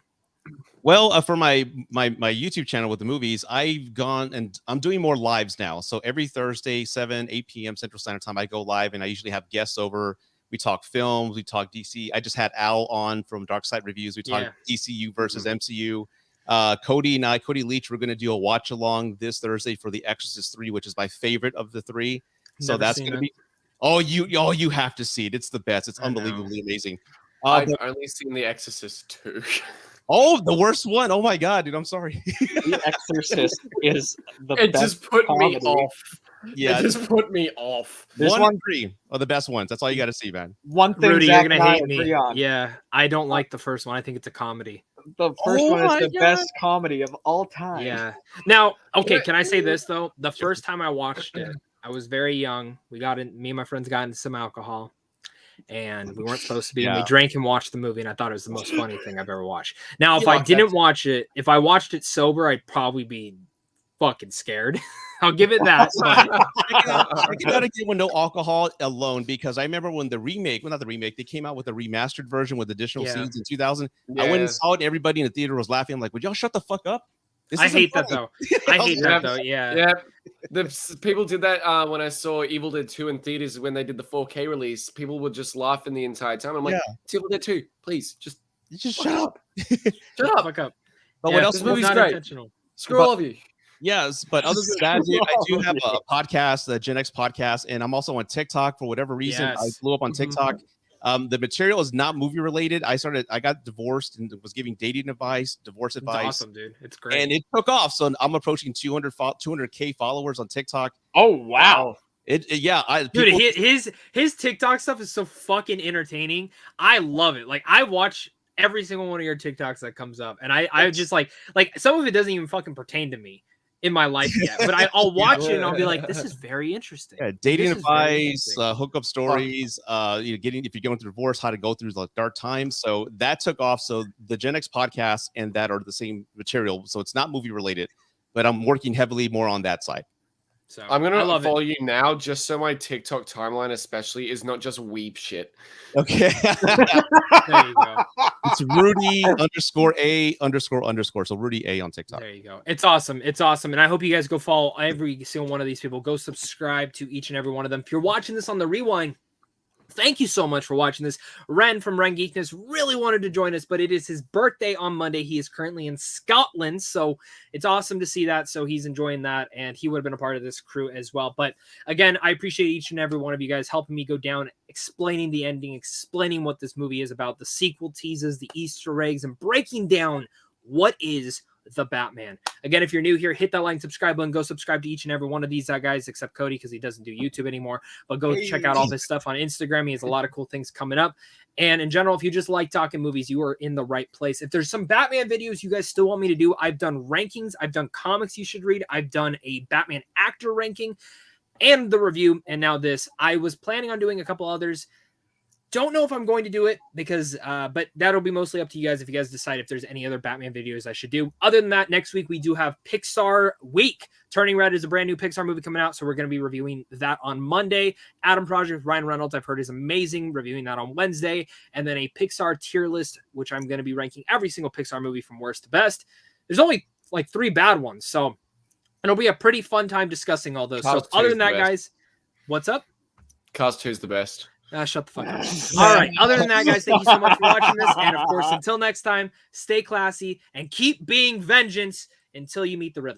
Well, for my YouTube channel with the movies, I've gone and I'm doing more lives now. So every Thursday, 8 p.m. Central Standard Time, I go live and I usually have guests over. We talk films, we talk DC. I just had Al on from Dark Side Reviews. We talk DCU versus MCU. Cody Leach, we're going to do a watch along this Thursday for The Exorcist 3, which is my favorite of the three. So that's going to be. Oh, you have to see it. It's the best. It's unbelievably amazing. I've only seen The Exorcist 2. Oh, the worst one. Oh my God, dude. I'm sorry. The Exorcist is the best. It just put me off. Yeah, It just put me off. There's 1 one- and 3 are the best ones. That's all you got to see, man. One thing Rudy, Zach you're gonna and I hate agree me. on. Yeah, I don't like the first one. I think it's a comedy. The first Oh one is my the God. best comedy of all time. Yeah. Now, okay, can I say this though? The first time I watched it, I was very young. Me and my friends got into some alcohol, and we weren't supposed to be. And we Yeah. drank and watched the movie, and I thought it was the most funny thing I've ever watched. Now, if You I like that didn't too. watch it, if I watched it sober, I'd probably be fucking scared. I'll give it that. But I can gotta get with no alcohol alone because I remember when not the remake, they came out with a remastered version with additional Yeah. scenes in 2000. I went and saw it, and everybody in the theater was laughing. I'm like, would y'all shut the fuck up? This I isn't hate that funny." though. I hate Yeah. that though. Yeah. Yeah, people did that when I saw Evil Dead 2 in theaters when they did the 4K release. People were just laughing the entire time. I'm like, Yeah. it's Evil Dead 2, please, just You just fuck shut up. Shut Shut the up. fuck up. But Yeah, what else? This it's movie's not great. intentional. Screw But- all of you. Yes, but other than that, dude, I do have a podcast, the Gen X podcast, and I'm also on TikTok for whatever reason. I Yes. blew up on TikTok. The material is not movie related. I got divorced and was giving dating advice, divorce It's advice, awesome, dude. It's great. and it took off. So I'm approaching 200K followers on TikTok. Oh wow. Dude, Dude, his TikTok stuff is so fucking entertaining. I love it. Like I watch every single one of your TikToks that comes up, and I just like some of it doesn't even fucking pertain to me in my life yet. But I'll watch it and I'll be like, this is very interesting. dating This is very advice, interesting. hookup stories, if you're going through divorce, how to go through the dark times. So that took off. So the Gen X podcast and that are the same material. So it's not movie related, but I'm working heavily more on that side. So I'm I gonna love follow it. you now, just so my TikTok timeline, especially, is not just weep shit. Okay. There you go. It's Rudy _A___. So Rudy A on TikTok. There you go. It's awesome. It's awesome. And I hope you guys go follow every single one of these people. Go subscribe to each and every one of them. If you're watching this on the rewind, thank you so much for watching this. Ren from Ren Geekness really wanted to join us, but it is his birthday on Monday. He is currently in Scotland, so it's awesome to see that. So he's enjoying that, and he would have been a part of this crew as well. But again, I appreciate each and every one of you guys helping me go down, explaining the ending, explaining what this movie is about, the sequel teases, the Easter eggs, and breaking down what is the Batman. Again, if you're new here, hit that like and subscribe button. Go subscribe to each and every one of these guys, except Cody, because he doesn't do YouTube anymore. But go check out all his stuff on Instagram. He has a lot of cool things coming up. And in general, if you just like talking movies, you are in the right place. If there's some Batman videos you guys still want me to do, I've done rankings. I've done comics you should read. I've done a Batman actor ranking and the review. And now this. I was planning on doing a couple others. Don't know if I'm going to do it because, but that'll be mostly up to you guys if you guys decide if there's any other Batman videos I should do. Other than that, next week we do have Pixar Week. Turning Red is a brand new Pixar movie coming out, so we're going to be reviewing that on Monday. Adam Project with Ryan Reynolds, I've heard is amazing, reviewing that on Wednesday. And then a Pixar tier list, which I'm going to be ranking every single Pixar movie from worst to best. There's only like 3 bad ones, so it'll be a pretty fun time discussing all those. Cars So other 2 than that, is the best. guys, what's up? Cars 2 is the best. Shut the fuck up. All right. Other than that, guys, thank you so much for watching this. And of course, until next time, stay classy and keep being vengeance until you meet the Riddler.